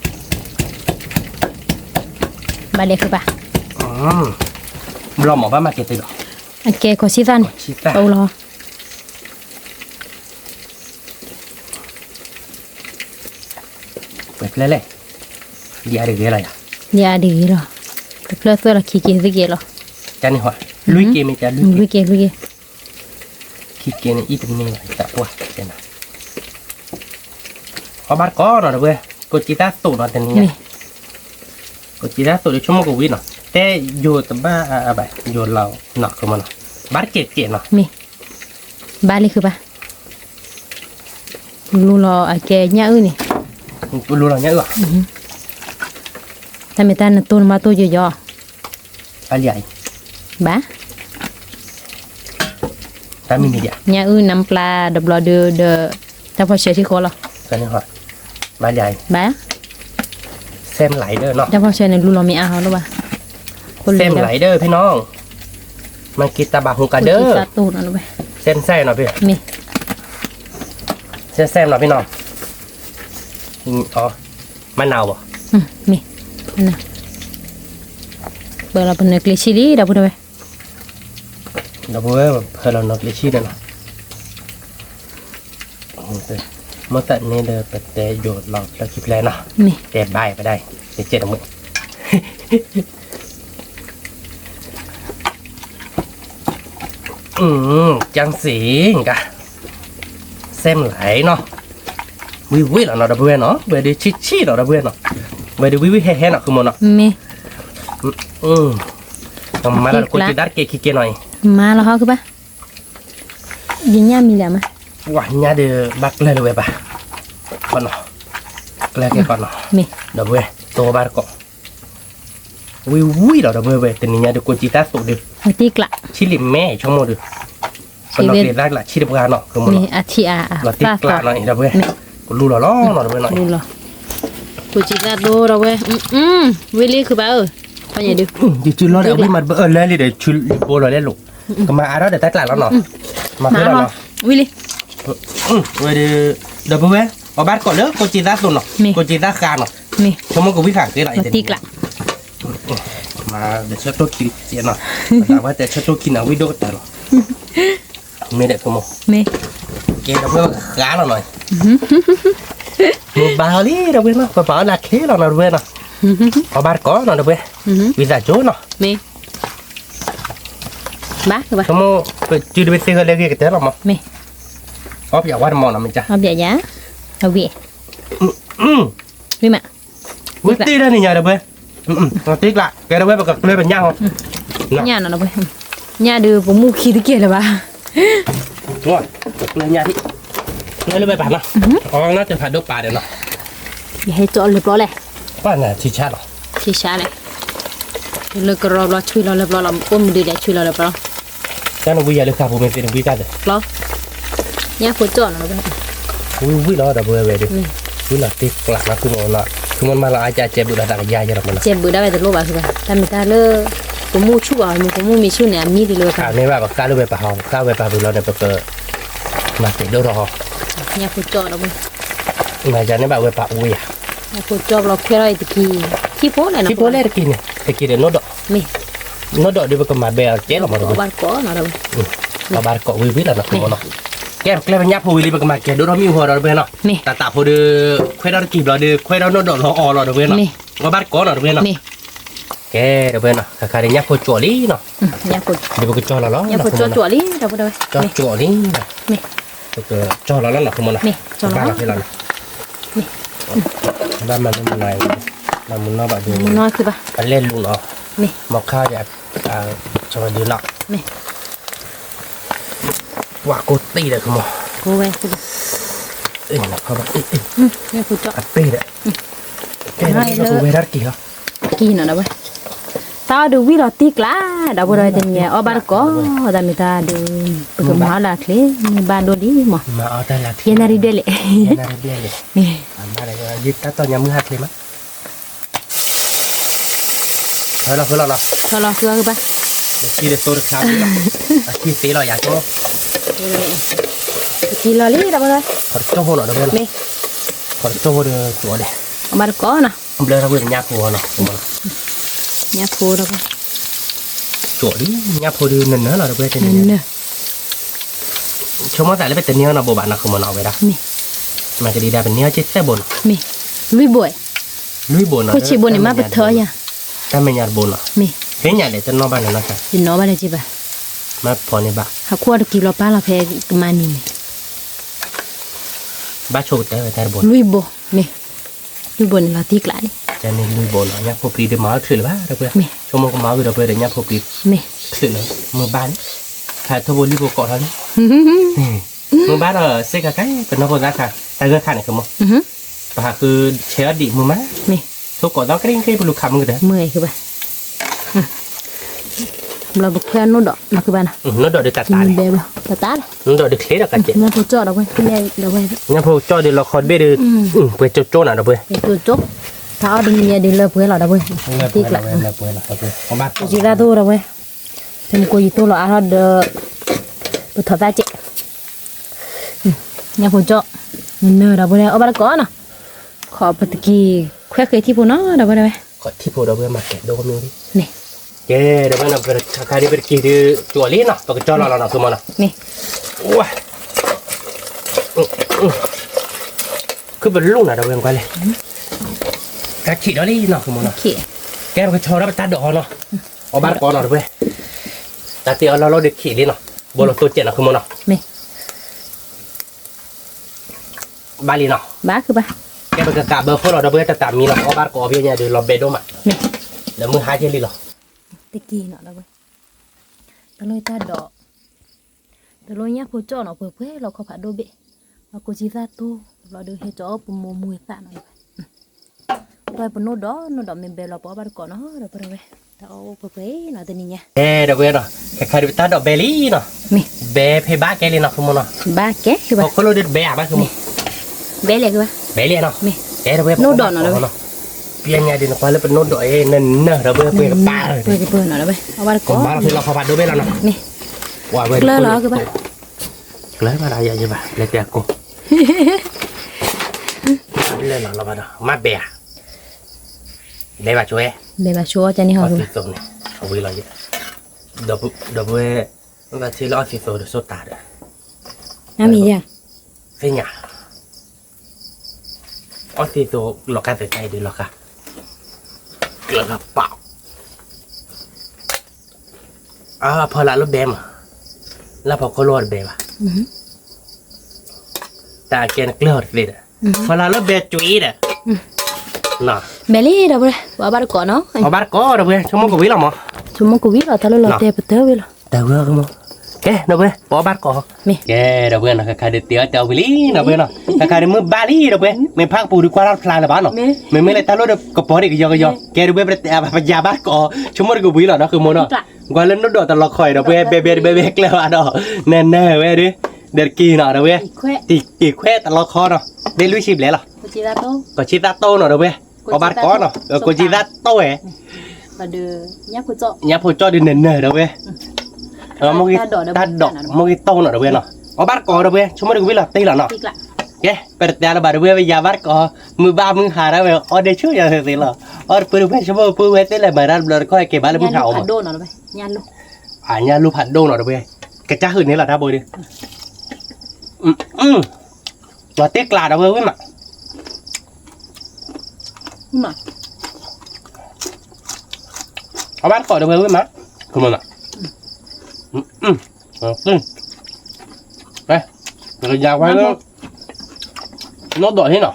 Balik ke ba? Belum apa market tu. Okey, kau sitan. Sitan. Allah. Lele. Dia ada gila ya. Dia ada gila. Plus tu lah kiki sikit lah. Jangan ni hot. Lui ke macam lui ke. Kiki ni itu ni tak puas macam mana. Kabar kau nak apa? Kau cerita tu nak tanya. Kau cerita tu dia cuma kau win lah. Te yo tempat apa? Yo lau nak ke mana? Market ke nak? Mi. Balik ke ba? Lu lo akhirnya ni. Lu lo nya lah. Tapi tan tu nama tu je jo. Aliai. Ba? Kami ni dia. Nya nam pla de blo de ta pho che thi ko lo. Kan ni hot. Aliai. Ba? Xem lạiเด้อเนาะ Ta pho che ne lu lo mi a ho lo ba. เส้นไหลเด้อพี่น้องมันกินตาบาฮูกันเด้อ Kita tu nak ba. เส้นแซ่หน่อยพี่ Mi. เส้นแซ่หน่อยพี่น้องอ๋อมะนาวบ่ Mi. Nah. Bala benar klisi li dah pun dah. เดี๋ยวเพื่อนเรานกลิชี่เด้อเนาะเมื่อแต่นี้เด้อไปแต่โยนเราแล้วคิดแล้วเนาะ Mi. แต่ใบไปได้เจ็ดมื้อจังสีกะเส้นไหลเนาะวิแล้วเนาะเพื่อนเนาะเบดีชิเนาะเพื่อนเนาะเบดีวิแห่ๆเนาะคือมันเนาะ Mi. มาแล้วกูจะดัดเกคิเกหน่อย Malah ke ba? Dinya mi lah mah. วะเนี่ยเดือบักเลยเลยป่ะก่อนเนาะแกล้งก่อนเนาะ Mi. เดี๋ยวเว้ยตัวบาร์ก็วิแล้วเดี๋ยวเว้ยแต่นี่เนี่ยเดี๋ยวกูจิตาสุดเดือ Atik lah. ชิลิแม่ชั่วโมงเดือคนนอกเรียนรักละชิลิบกาเนาะคือมัน Mi ati a. เราติดกลาหน่อยเดี๋ยวเว้ยกูรู้แล้วเนาะเดี๋ยวเว้ยหน่อย Lu lah. Ku cita tu dah weh. Willy ke ba? Tanya dia. จุดๆเราเดี๋ยววิ่งมาเลยเดี๋ยวชุดโบเราเล่นลูกก็มาอาร์เดี๋ยวตัดกลาแล้วเนาะมาเพื่อนเนาะ Willy. เว้ยเดี๋ยวเว้ยเอาบาร์ก่อนเลยกูจิตาสุดเนาะกูจิตาคาเนาะ Mi. ชั่วโมงกูวิ่งขางเกินอะไร Atik lah. มาเดี๋ยวเช็ดตัวกินเสียหน่อยแต่ว่าแต่เช็ดตัวกินเอาวิดีโอแต่หรอไม่ได้กูโม Mi. เกเราเพื่อขาเราหน่อยมือบาลีเราเพื่อนเนาะปะหนักขี้เราเนาะเพื่อนเนาะเอาบาร์ก้อนเนาะเพื่อนวิซาโจเนาะ Mi. Ba ke ba? ชั่วโมงจืดไปซื้อเลยกี่เท่าหรอมั้ง Mi. อ๋ออย่าว่ามันนะมันจ้ะ เอาbiar ya. Au bi. Mi mak. วิธีนั่นนี่ไงเด้อเพื่อนติ๊กละแกเด้อเพื่อนกับเลยเป็นย่างเหรอ Nya nak dah weh. Nya ada pemu ki dikit lah ba. ตัวเลยย่างที่เลยไปผ่านเนาะอ๋อน่าจะผ่านดูป่าเดี๋ยวเนาะ Ya hai tu le boleh. ว่าไงที่ชาติหรอ Chi sha le. Le kerap la chui la le bla la pun dia dah chui la le bla. จ้าหนูวิยาเลยครับผมเป็นวิจารณ์ Bla. Nya ku tu nak ba. วิแล้วเด้อเพื่อนเว้ยดิวิละติ๊กละนะคือมันละคือมันมาละอาจจะเจ็บดูแลต่างยาเยอะมันละ Cep bu dah bai lu ba ke ba. Tapi ta le pemu chu ah mu pemu mi chu ne mi di le ข่า ka. วนี้ว่าก้าวไปป่าห้องก้าวไปป่าบุเราเนี่ยเปิดมาติดดูรอ Nya ku tu dah ba. มาจากนี้แบบไปป่าอุ้ย Nya ku tu la kira itu ki. Ki po le na. ที่โพเลกินเนี่ยตะกี้เดี๋ยวโนด Mi. โนดเดี๋ยวก็มาเบลเจ๊หรอมาดู Ba ko na dah. มาบาร์ก็วิแล้วนะคือมันเนาะแก้มแกล้เป็นยับพูวิลีไปก็มาแกดูเรามีหัวเราเพื่อนเนาะแต่ตาพูดูคุยเรากีบเราดูคุยเราโนดเราอ๋อเราเพื่อนเนาะมาบาร์ก็เราเพื่อนเนาะ Mi. แกเพื่อนเนาะคาริยับพูจ่อลี่เนาะ Nya ku. เดี๋ยวก็จ่อเรา Nya ku tu tu li dah ba dah. จ่อจ่อลี่ Mi. cái cho nó là không mà nè cho nó cái là ba mà nó này mà muốn nó bảo được muốn nóiคือป่ะ anh lên luôn nó นี่ mọc khai để cho nó đi nọ นี่ quả cốt tì đấy không mà กูไว้คือป่ะ là không bạn เนี่ยกูเจาะ tì đấy cái này nó cũng về đắt kì không กี่น่ะนะเว้ยตาดูวิลอติกล้าดาวบ่ได้แต่เนี่ยอบาร์ก็ตามีตาดูปกมาละเคลมีบ้านโดดีหมอ mà ở đây là เยนารีเดเล thiên là đi này นี่ mà đây giết ta to nhà mưa hạt lên má thôi là nào ทอรอคือป่ะ khi để tôi được khám khi xí là giả cho กี่ลอลี่ดาวบ่ได้ còn cho hồ nó đâu bên นี่ còn cho hồ được chỗ này อบาร์ก็น่ะ hôm nay nó vừa nhạc hồ nó เนี่ยโพดาวบ่ chỗ đi nhạc hồ đi nên nữa là được bên trên นั่น này เด้อ chúng nó tại lấy bên tên nhau là bộ bạn nào không mà nào về đâu นี่ mà cái đi đa bên nhau chết xe bồn นี่ลุยบ่อย núi bồn nó กูสิบ่นี่มาเปิดเถอะอย่า ta mình nhặt bồn nó นี่ thế nhà để cho nó ban này nó sao สินอบ่ได้จิป่ะ mà phò này bà หาขวดกี่รอป้าเราแพ้มานี่ bà chốt tới người ta bồn ลุยบ่นี่ลุยบ่นี่ลอติกล้านี่ cho nên núi bồn nó nhặt phô pì để máu thử là bà được Mẹ. bên cho một cái máu được bên để nhặt phô pì นี่ thử nữa mưa bán thà thôi bồn đi bộ cọ thôi mưa bán ở xe cả cái còn nó còn ra khả ta gỡ khả này không อือฮึ và cứ chế đi mưa má นี่ thôi cọ đó cái bồn lục khăm người đấy เมื่อยคือป่ะเราบอกเพื่อนนู่นดอกมาคือบ้าน nó đợi được cả กิน tà มัน này แบบตาตา nó đợi được thế là cả chị งั้นพอจอดเอาไว้ขึ้นแรงเอาไว้ nhá phô cho đi lò khói bê được quay cho chỗ nào đâu bê เป็นตัวจบถ้าเอาดึงเมียดึงเลิกเพื่อนเราได้เว้ยติกละ không bắt จีราตัวเราเว้ยเป็นกูยีตัวเราเอาเดอปุถะตาเจงั้นพอจอดเนื้อเราไปเลยเอาบ้านก่อนนะขอปฏิกีแควเคยที่พูน้อเราไปเลย có thi phô đâu bê mà kẹt đâu có miếng đi นี่ cái đâu bê nào bê khai đi bê kia đi chùa lý nào tôi cho nó cứ mà nào นี่ ui cứ bê lúc nào đâu bê quay lên cái chị đó đi nào cứ mà nào ขี้ cái cái cho đó ta đỏ nó ở bán con nào đâu bê ta tiêu nó được khỉ đi nào bố nó tôi chuyện nào cứ mà nào นี่ ba đi nào บ้าคือบ้า cái bê cả bê phô nào đâu bê ta tạm mi nào ở bán có bê nhà được lò bê đâu mà นี่ để mưa hai trên đi lò ตะกี้เนาะเราเว้ยตะลอยตาดอกตะลอยเนี่ยผู้จ่อเนาะเพื่อเราเขาผัดโดเบะเรากูจีซาตู้เราเดินเฮจ่อปุ่มมวยตาเนาะไปปนโนดอเมนเบลเราปอบาร์ก่อนเนาะเราไปเว้ยแต่เอาเพื่อเนาะตัวนี้เนี่ย đâu bê nào cái khai đi ta đỏ bê lý nào นี่ bê phê ba cái đi nào không mà nào บ้าแกคือบ้า có lối được bê à bác không เบลเลยคือบ้า bê liền nào นี่ cái đâu bê Nốt đỏ nào đâu. bây nhà đi nó qua lớp nốt đỏ nên nở đâu bê bê ba rồi เพื่อเนาะเราไปเอาบาร์ก่อ còn น ba là phải lo khó bạn đâu bê là nào นี่ quả bê Lơ ló cứ bác. lấy mà lại vậy bà lấy tiền cô lên là bà đó mát bè đây bà chú em เบลมาชัวจะนี่หอ ở คือ phía tông này không biết là gì đâu bê và thì lo thì rồi được số tả được น้ามีจ้ะ thế nhà ở thì tôi lọc cái phải tay đi lọc cả cửa là bạo à phở lại lớp bèm à là phở có lọt bèm à อือฮึ ta kia nó lọt đi đấy phở lại lớp bèm chú ý đấy nè เบลลี่เราไปเอาบาร์ก่อนเนาะ ở bát có đâu bê trong món có ví là mà ชั่วโมงกูวิ่งเราทะเลเราเตะไปเตะไปเลย đâu bê không cái đâu bê bỏ bát có นี่ cái đâu bê là cái đi tiêu tiêu lý đâu bê nó cái đi mưa ba lý đâu bê mình phang bù đi qua lát phai là bán nó mình mới lại ta lôi được có bỏ đi cái do cái đâu bê bây giờ bát có trong món có ví là nóคือmón nó qua lên nó đổ tao lọt khỏi đâu bêเลยอ่ะđó nè nè bê đi để kỳ nó đâu bê อีกแคว tỷ khoe tao lọt kho nó để lui chìm lẽ là กูจีราโต้ có chi ta tô nó đâu bê có bát có nó có chi ta tô ấy มาเดือเนี่ยกูเจาะ nhà phụ cho đi nền đâu bê một cái ta đỏ một cái tô nó đâu bê nó có bát có đâu bê chúng mới được biết là tây là nó อีกละ cái bây giờ là bà đâu bê bây giờ bát có 13 12 đó bê ở đây trước giờ thì là ở bữa bê chúng mới bữa bê tới là mà ra là coi cái bát là bún ยานลู hậu กผั mà ดโดนเนาะไปยานลูก à nhà lu phản đô nó đâu bê cái chắc hơn đấy là đá bồi đi và tiếc là đâu bê với mà นี่มา có bát có đâu bê với mà không mà đây rồi giặc qua nó đỏ thế nào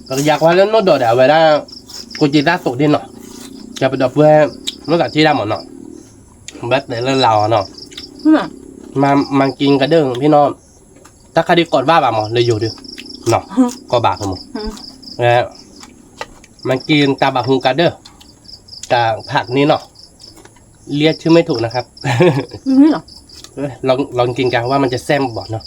rồi giặc qua nó đỏ để về ra cô chỉ ta sụt đi nàoจะไปดอกเพื่อเมื่อกี้ที่ดำหมดเนาะแบทแต่ละเราเนาะมันกินกระเด้งพี่น้องถ้าใครได้กดว่าแบบหมดเลยอยู่ดิเนาะก็บาดทั้งหมดแล้วมันกินตาบะฮุงกระเด้งแต่ผักนี้เนาะเรียกชื่อไม่ถูกนะครับนี่หรอลองกินกันว่ามันจะแซ่บบ่เนาะ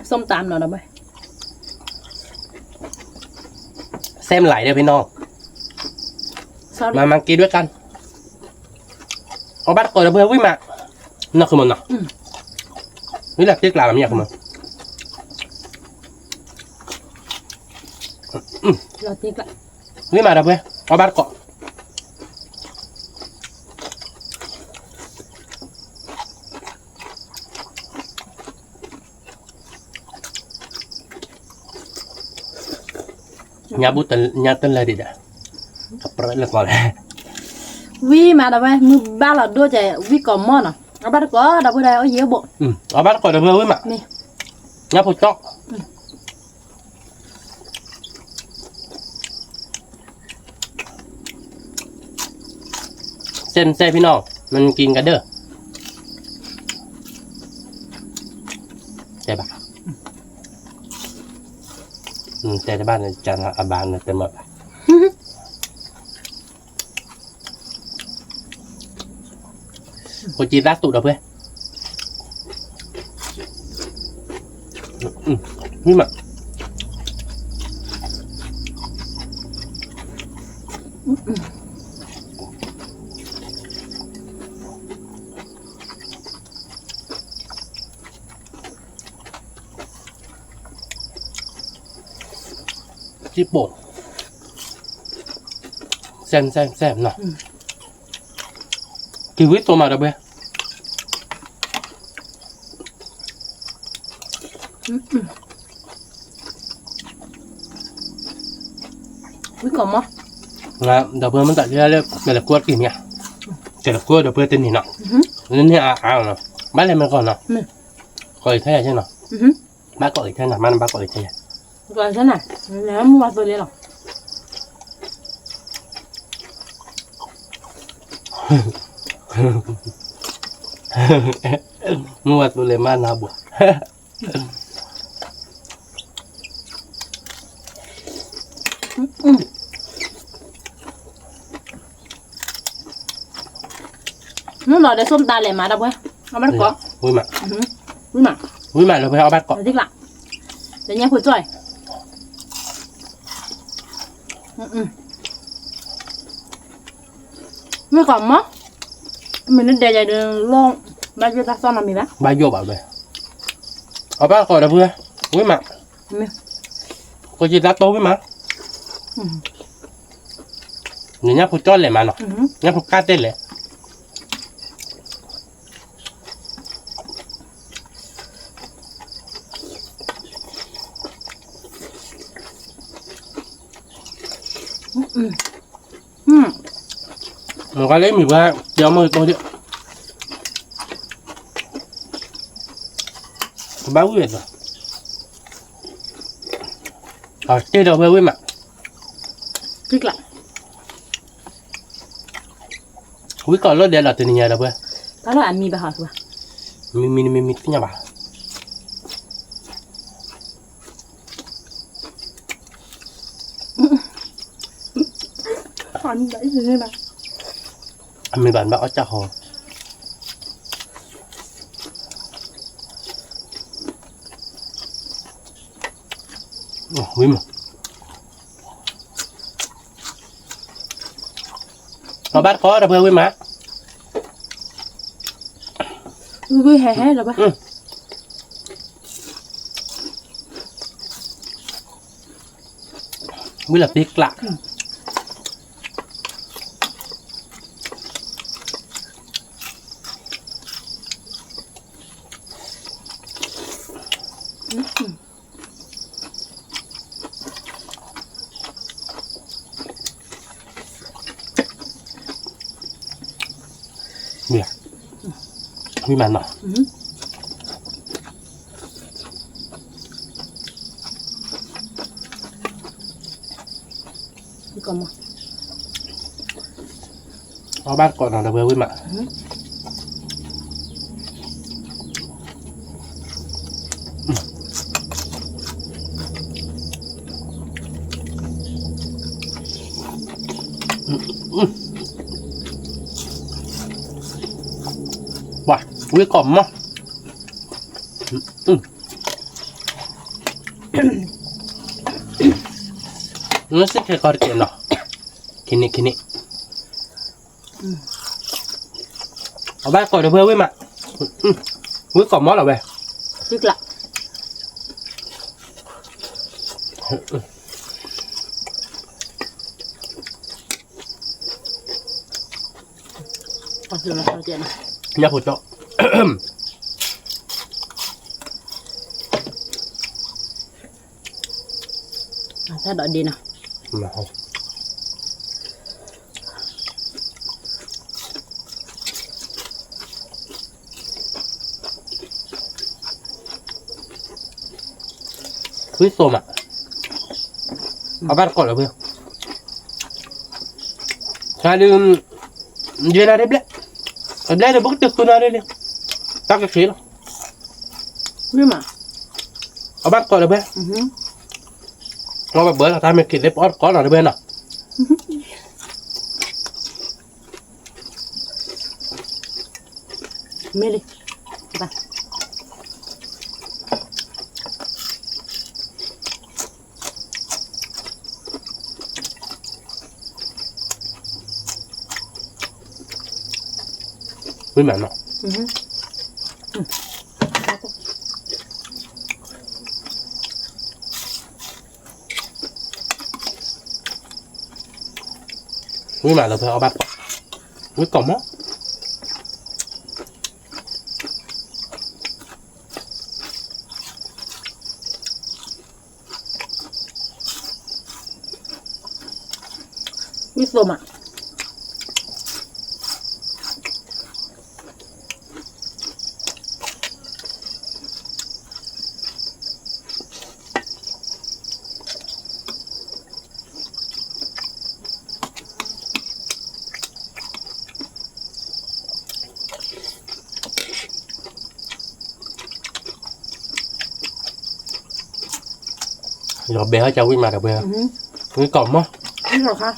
ส้มตำหน่อยได้ไหมแซ่บไหลเด้อพี่น้องมากินด้วยกันเอาบัตรก่อนเพื่อวิ่งมานั่นคือมันเนาะนี่แหละที่กล่าวแบบนี้คือมันเราติ๊กละวิ่งมาเพื่อเอาบัตรก่อนnyata lah dia kapret lah kalau vi mà đâu vậy mưa ba là đua chạy vi còn món à ở bắt có đâu có đây ở dưới bộ ở bắt có đâu với mà nhá phụ chóc xemพี่น้องมันกินกันเด้อใช่ปะแต่ในบ้านจานอาบานเต็มหมดคนจีนรักตุ่ดเอาเพื่อนี่มาที่โป่งแซมหน่อยชีวิตตัวมาดับเบิ้ลวิcònมั้งนะดับเบิ้ลมันตัดที่เรียกเมล็ดกล้วยกินไงเจริญกล้วยดับเบิ้ลเต็มนี่เนาะนี่อ้าวเนาะบ้านอะไรมันก่อนเนาะก่อยแท้ใช่เนาะบ้านก่อยแท้หนามันบ้านก่อยแท้ก่อนใช่ไหมแล้วมึงมาตัวเดียวหรอmuat boleh mana bu นู่นเราได้ส้มตาเลยมาดับเบิ้ลเอาบัตรก่อนวิ่งมาเราไปเอาบัตรก่อนทิ้งละเดี๋ยวเนี่ยคุยจ่อยไม่ก่อนมั้งmình nên để dạy đường luôn bao nhiêu ta xong là mình bác bao nhiêu bảo về ở bác gọi là vừa với mặt có gì đã tối với mặt người nhá phụ cho lại mà nó nhá phụ cắt tên lại một cái lấy mình ra cho mời tôi đi báo quyết rồi chơi đầu với mặt kích lại quý còn lớn đây là từ nhà đâu vậy đó là ăn mì bà hỏi rồi mì cái nhà bà ăn đấy rồi bà mình bạn bảo cho họ quý mà nó bắt khó đâu quý má quý hè rồi bà quý là tiếc lạ เนี่ยวิมันเนาะ นี่ก่อนมา เอาบ้านก่อนนะเพื่อนวิมันว้าวิกล่อมมั้งนี่สิแค่ก่อนกินเนาะกินนี่เอาบ้านก่อนเพื่อนวิมันวิกล่อมมั้งเหรอเว้ย ตึกละเอาเสือมาเอาเจียนะ อย่าพูดเนาะ ถ้าดอกดีนะ มาเอาวิโซมอ่ะเอาบ้านก่อนเลยเพื่อนใช่ดื่มเย็นอะไรเปล่าได้เลยบุกตึกตัวนั้นเลยตักกระเทียม นี่มา เอาบ้านก่อนเลยเพื่อนเราแบบเบิร์ดทำให้กินเล็บออดก่อนหน่อยเพื่อนเนาะ ไม่เลยไป ไม่เหมือนเนาะไม่เหมือนเราเพื่อนเอาบ้านก่อนไม่กล่อมมั้งมีสมอ่ะเราเบลจะวิ่งมาเดี๋ยวเบลไม่กล่อมมั้ง นี่เหรอคะ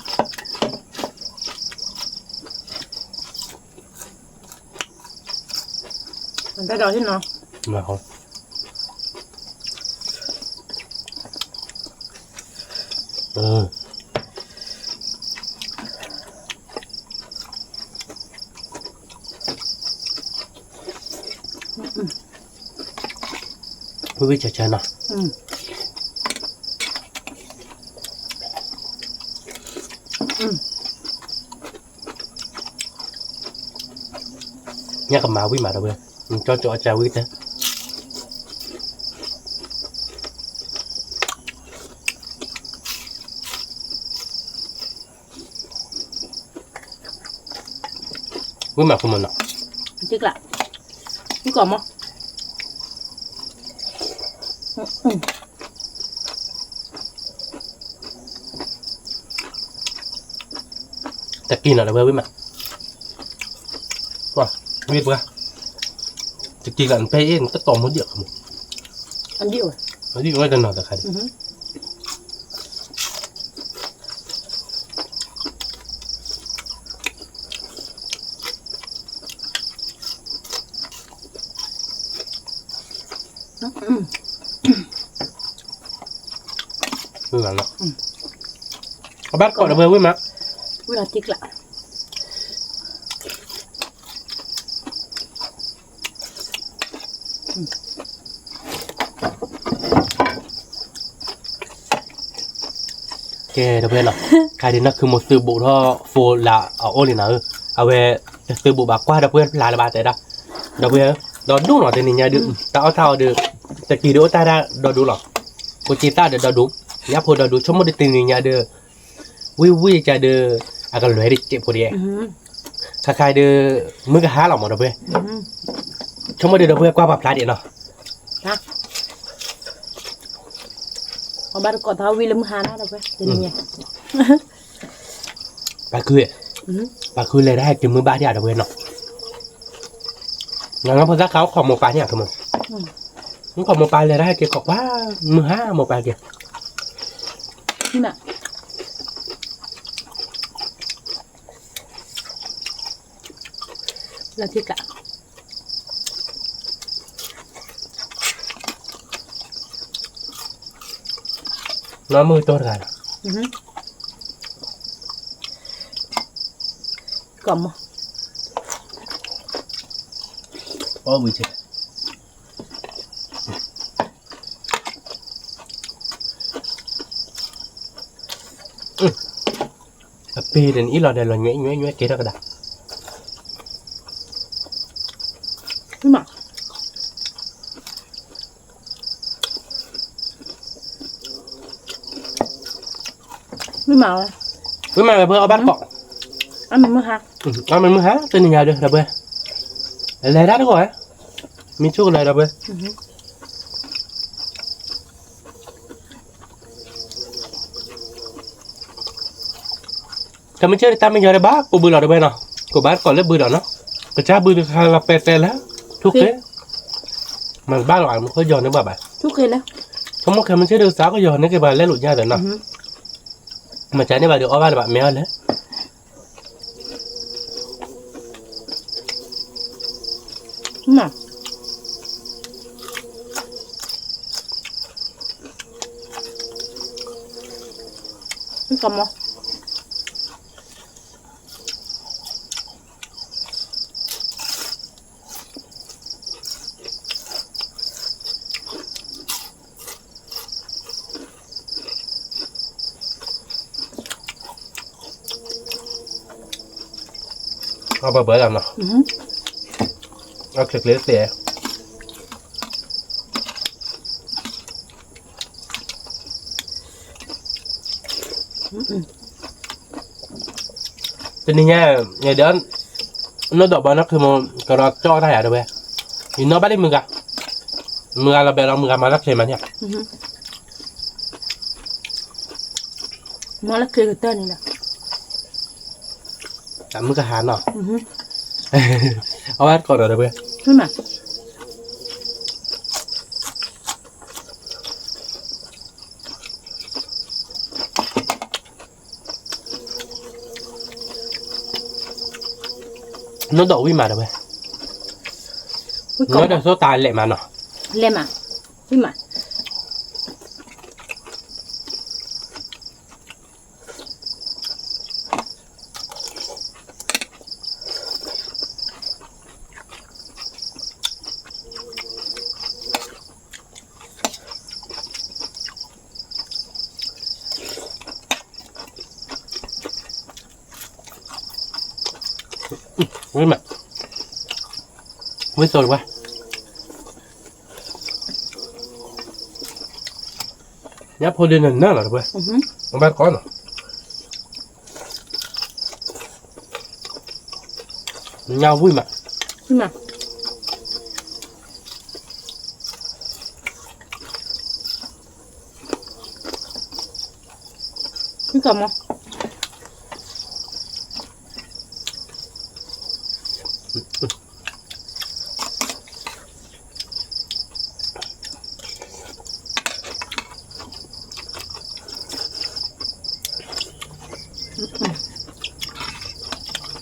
มันได้ดอกที่เนาะ มาเขาพี่จะเชิญเนาะเนี่ยกับมาวิ่งมาเดี๋ยวเบลcho chaวิ่งนะวิ่งมาคุณมันเนาะ จึกละนี่ก่อนมั้งแต่กินอะไรเบลวิ่งมาว้าวิ่งเบลจะกินกันไปเองก็ต่อมันเยอะครับ อันเดียว อันนี้ไม่ได้นอนแต่ใครวิ่งมาเนาะเอาบ้านก่อนเบลวิ่งมา เวลาจึกละđặc biệt là cái đấy nóคือmột từ bộ đó phù là ở ô liền nào à về từ bộ bạc qua đặc biệt là bà thế đó đặc biệt đó đúng rồi thì nhà được tao thao đượcแต่กี่เดือนตาได้ดอดูหรอกูจีตาเดือดดูยับพอดอดูชมมติติงเนี่ยเดือวิจะเดืออาการเลยดิเจ็บพอดี คล้ายๆเดือมือกระหาหรอหมดเว้ยช่วงเมื่อเดือนเว้ยกว่าแบบพลาดเดียวเนาะ ฮะเอาบ้านก่อนเท้าวิลมหานะเราไปเดี๋ยวนี้ ปลาคือปลาคือเลยได้กินมือบ้าที่อาจจะเว้นเนาะงั้นพอสักเขาของหมูปลาเนี่ยคือมึงมึงของหมูปลาเลยได้เกี่ยวกับว่ามือห้าหมูปลาเกี่ยว นี่น่ะแล้วที่กะ น้องมือโตกัน กล่อม โอ้บุญเจ้ปีเดี๋ยวนี้เราเดินเราเงี้ยเงี้ยเงี้ยเกล้ากระดาษ นี่มาไม่มาเลย เฮ้ยมาเพื่อเอาบ้านเกาะ อันมันมาหัก เอามันมือฮะเป็นยังไงเด้อดับเบิ้ลอะไรได้ด้วยมีช่วงอะไรดับเบิ้ลถ้าไม่เชื่อตามไม่ยอมได้บ้ากูบือหล่อดับเบิ้ลเนาะกูบ้านก่อนเลิกบือหล่อเนาะกระชากบือคาราเปเตแล้วทุกเคมันบ้านหลังมันก็ย้อนนึกแบบ ทุกคืนแล้ว เขาบอกแค่มันเชื่อเดือดสาวก็ย้อนนึกแบบเล่นหลุดยากเดี๋ยวเนาะมาใช้ในแบบเดี๋ยวเอาบ้านแบบแมวเลยมาไม่กำมอเอาไปเบิร์ดเนาะเอาคลิกเลี้ยเสียเป็นยังไงไงเดี๋ยวnó đổ bao nóคือมันก็รอจ่อได้อะเดี๋ยวไปอีน้องบ้านได้มึงกะมึงอะไรแบบเรามึงมาลักเชมันเนี่ย มาแล้วคือเต้นนี่แหละ แต่มึงก็หาเนาะเอาไว้ก่อนเดี๋ยวไป ไม่มาnó đổ với mà được vậy nó được số tài lệ mà nó เล่มอ่ะไม่มาvới mà với rồi quá nhấp hồi đi nữa là được vậy không biết có nữa nhau vui mà ไม่มาไม่กำมอ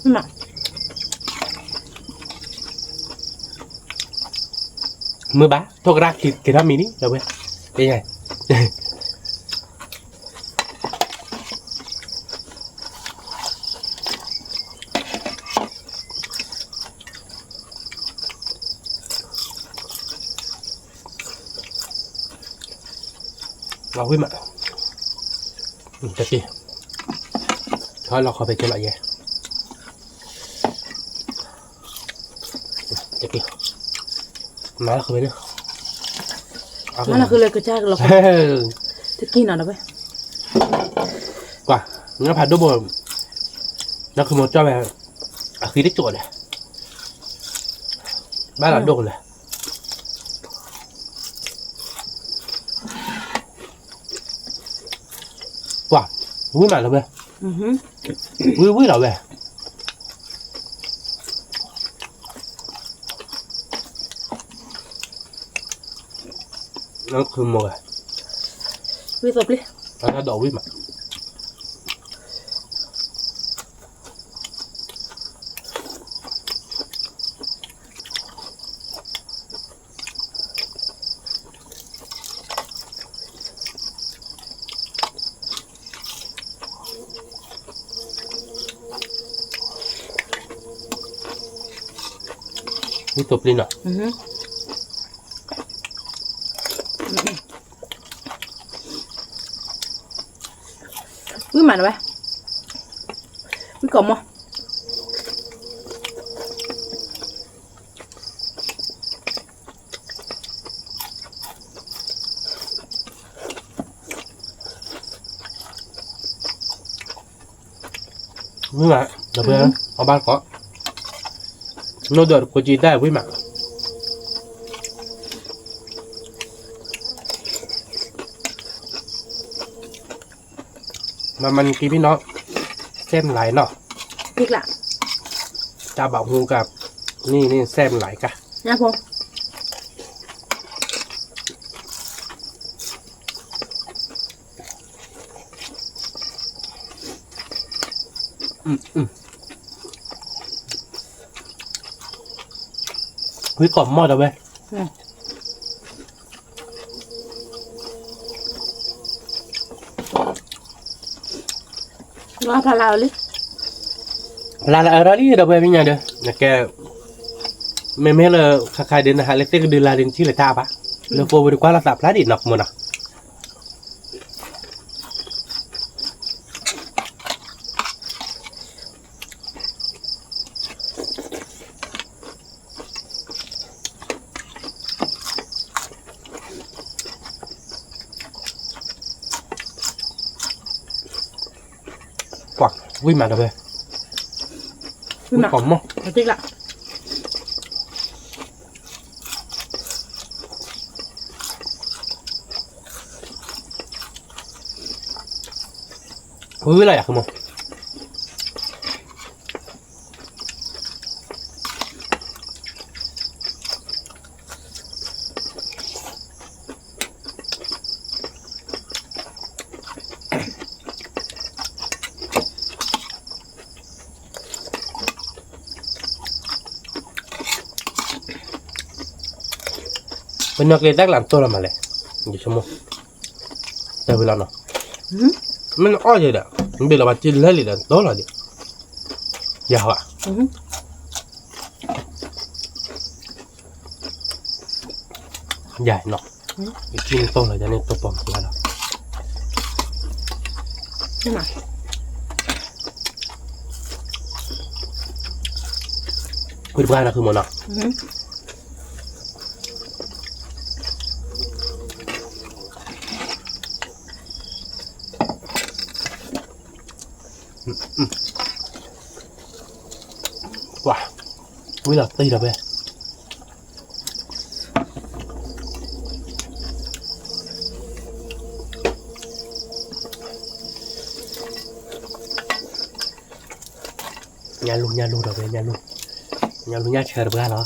ไม่มา mưa bá thôi ra thì ra mini rồi vậy đây nàyเราvui mà chắc gì thôiเราขอไปเจอหน่อยแย่chắc gì má là không biết nữa มันน่ะคือเลยกระจายเราจะกินอะไรไป quả nó phải double nóคือmột cho về คือได้โจทย์เลยบ้านเราโดนเลยว้าววิ่งมาแล้วเว้ยวิ่งแล้วเว้ยนั่นคือโมะวิ่งจบเลยแล้วถ้าดอกวิ่งมาวิ่งจบเลยเนาะวิ่งมาหน่อยวิ่งก่อนมั้งวิ่งมาเดี๋ยวเพื่อนเอาบ้านเกาะโน้ตเดือดกูจีได้วิ่งมามันกี่พี่น้องแซมไหลเนาะ อีกละ จะบอกหูกับนี่แซมไหลกะ นะพงเฮ้ยกรอบมอดเอาไว้ว่าพาราเลยลาอะไรนี่เราไปเป็นยังเด้อเนี่ยแกไม่เลยใครเดินหาเล็กๆก็เดินลาเดินที่เลยท่าปะเราโฟไปดูกว่าเราสับพลาดิหนักมั้งนะกวักวิ่งมาเด้อเว้ยวิ่งกรอบมั้งจริงละเฮ้ยอะไรอะคือมั้งเป็นนักเรียนดักหลังตัวเรามาเลยอยู่ชั่วโมงแต่เวลาเนาะมันอ้อยเลยมันเป็นอะไรจีนเลยเลยตัวเราดิยาวอ่ะใหญ่เนาะจีนตัวเราจะเนี่ยตัวปอมตัวเราใช่ไหมพูดบ้านนะคือมันเนาะว้าวิลาตีระเบ้nhà luระเบ้nhà lu nhàเชิญเบ้เหรอ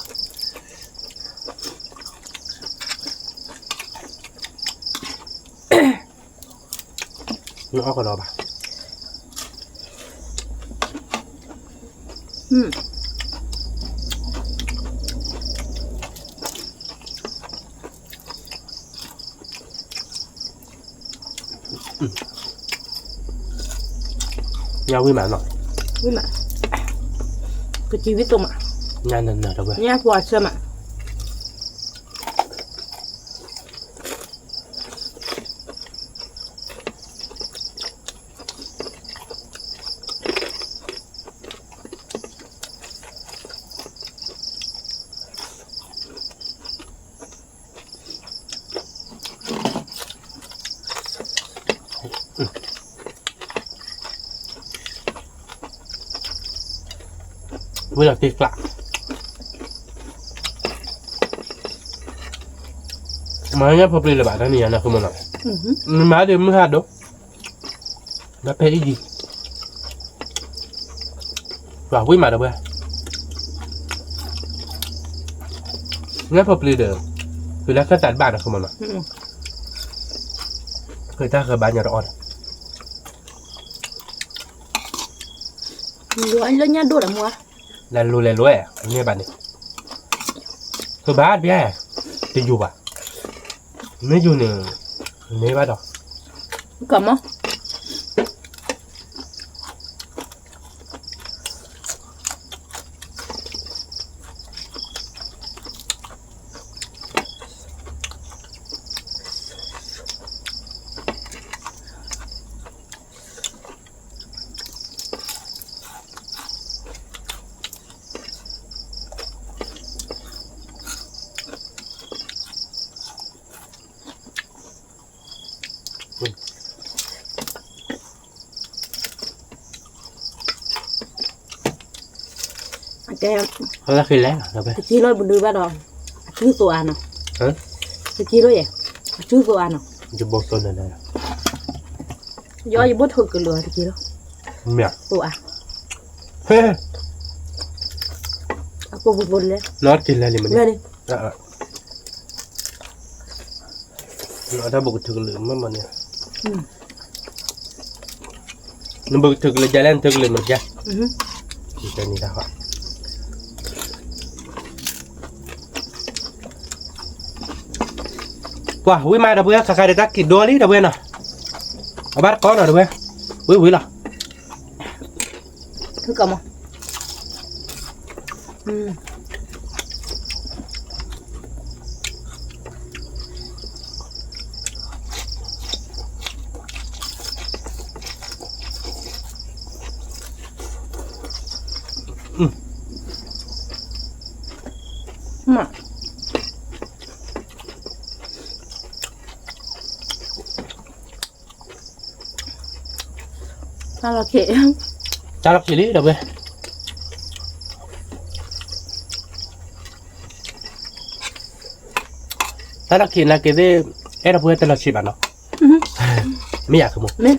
น้องก็รอป่ะnhà vui mà nó vui mà cái chi viết tôm à nhà nền nở đâu vậy nhà quả sâm à với là tê lạ mà nhá phơi là bạn này là không mà nào má đi mới hạt đâu đã phê gì vào quý mà đâu bây nhá phơi đượcคือแล้วก็จัดบ้านนะคือมันเคยถ้าเคยบ้านอย่าร้อน Lúa anh lên nha đốt ở mua. lên lúa à nghe bạn nàyคือบ้านพี่จะอยู่ป่ะไม่อยู่เนี่ยไม่บ้านหรอก Cầm không? Cáiเขาละคือแล้วเราไป chi lôi bún đưa ba đòn chứ tổ ăn nào cái chi lôi vậy chứ tổ ăn nào จะบอกตัวนั้นนะ do gì bớt hơi cái lừa thì chi đó เมีย tổ ăn เฮ้ย cô bột bột lên นอดกินอะไรมัน lên đi เราถ้าบอกถึงหรือมันเนี่ยนึกบอกถึงเลยจะเล่นถึงเลยมันจะจะนี่ได้ครับว้าวิ่งมาดับเบิ้ลใครได้ตักกินด้วยลิดับเบิ้ลน่ะเอาบัตรก้อนหน่อยดับเบิ้ลวิ่งล่ะ cứ cầm không mà sao là kệ จารักสิลิดับเบิ้ลถ้ารักกินแล้วกินได้ดับเบิ้ลแต่ละชิบอ่ะเนาะไม่อยากขโมย lên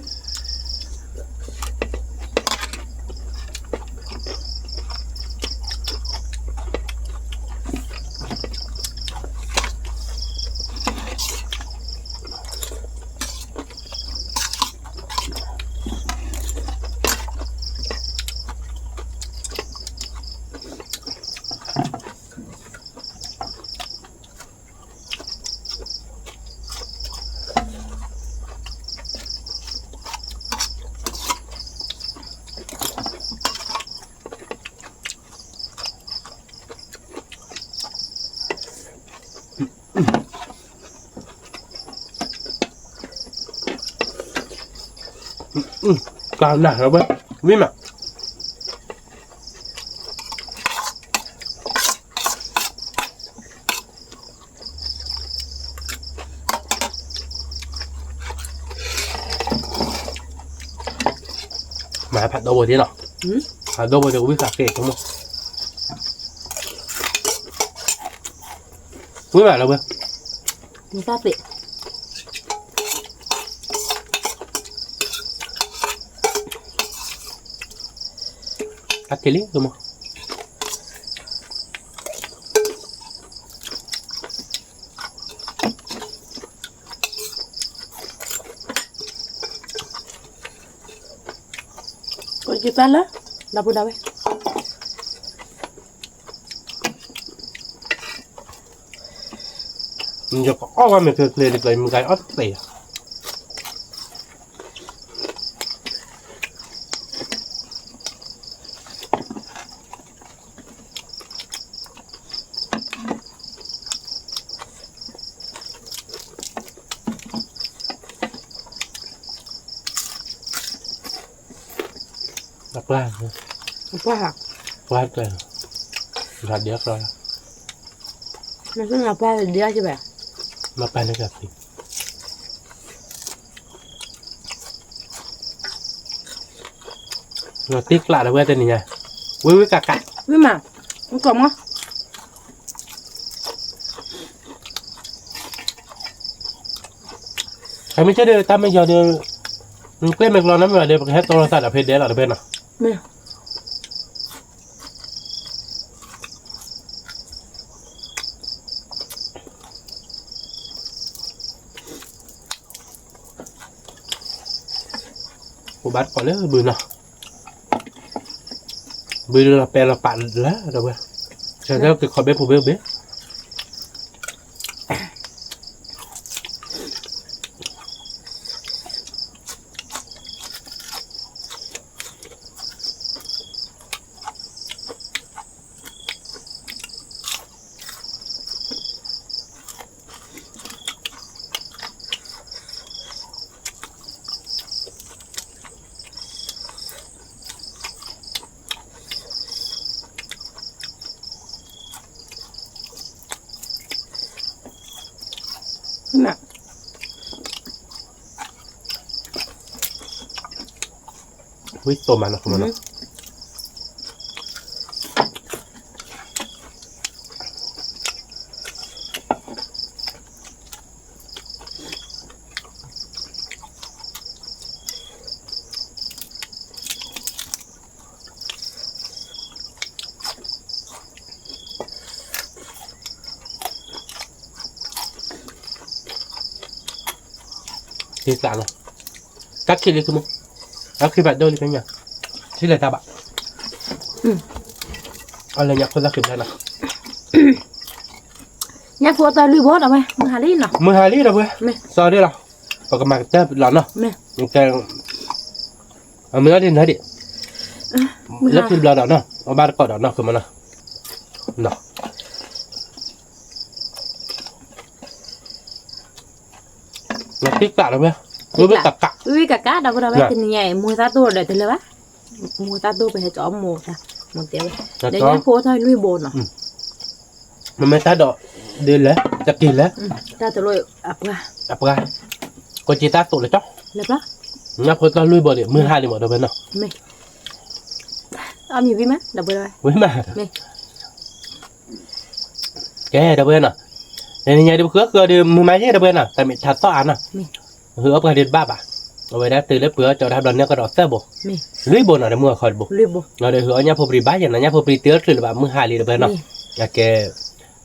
còn nặng rồi bớt vì mà màผัดđâu rồi thế nàoผัดđâu rồi thì có biết cà phê đúng không với mà đâu bớt mình phát vị cắt cái lít đúng không có gì phát đó đâu đâu ấy mìnhจะก็ว่ามันคือเลยเลยมันกลายออสเตรเลียนักล่า quá hả ล่าเกินรัดเดียวก็ nó cứ là qua thì đi chứ bạn มาไปนะครับสิเราติ๊กละแล้วเว้ยตัวนี้ไงวิ่งกะกะ Với mà không còn á. Cái mình chết đi ta bây giờ đi quên mình lo lắm rồi đi hết tôi sai là phê đế là được bên nào. Mẹ. Cô bắt có lấy bự nào. Bự là bè là bạn lá đâu vậy. Cho nên cái khỏi bếp của bếp. Nè. Với tôm ăn không nó. Thì lạ rồi. Cắt khi đi không? Cắt khi bạn đâu đi cái nhà? Thế là ta bạn. Là nhạc con ra kiểm tra nào. Nhắc của ta lui bó đâu mày, 12 lít nào. 12 lít đâu vậy? Mẹ. Sao đi nào? Và cái mặt ta lỏng nào? Mẹ. Cái mình nói đi nói đi. Lớp phim lỏng nào? Ở ba cỏ nào không nào? Nào. Nó tiếc tạ đâu vậy? Tôi biết cả cả. Ui cả cá đâu có đâu thì nhảy mua ta tua để thế bác. Mua ta tua phải cho mua ta. Một tiêu. Để nhắc của thôi lui bồn à. Mà mấy ta đỏ đi lấy, chặt kỳ lấy. Ta từ lôi ập ra. Ập ra. Còn chỉ ta tụ là chóc. Lập đó. Nhắc của ta lui bồn để 12 đi mọi đâu bên nào. Mẹ. Gì mà? Đâu bên đây. Với mà. Mẹ. Cái đâu bên nào. Nên nhà đi bước cơ đi mua máy hết đâu bên nào. Tại mình thật to ăn nào. Hứa ấp ra đi ba bà. Rồi đã từ lớp bữa cho đáp đoàn nhau có đỏ xe bộ. Lưới bồn nào để mua khỏi bộ. Lưới bồn. Nó để hứa nhà phô bì bá giờ nhà phô bì tiêu rồi là bà 12 đi đâu bên nào. Ok.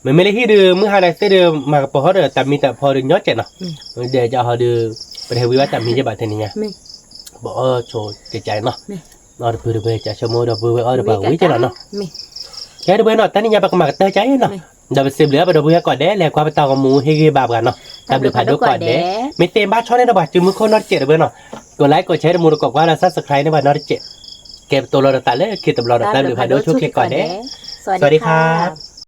Mình mới lấy đưa 12 này sẽ đưa mà bỏ hết rồi tại mình tập họ được nhớ chuyện nào. Để cho họ đưa về hơi quý tại mình cho bạn thế này nha. Bỏ cho cái trái nó. Nó được vừa về trái cho mua được vừa ở được bảo quý cho nó. Cái được bên nó tani nhà bà mà tơ trái nó. Đợt xem lửa bà được vừa quả đế lẹ qua bên tàu có mù hay ghê bà nó. Tập được phải đốt quả đế. Mấy tên ba cho nên nó bà chứ mới không nó chết được bên nó. Còn lấy quả trái được mua được quả là subscribe nếu bà nó chết. Kẹp tôi lo được tại lấy khi tập lo được tập được phải đốt chút cái quả đế. สวัสดีครับ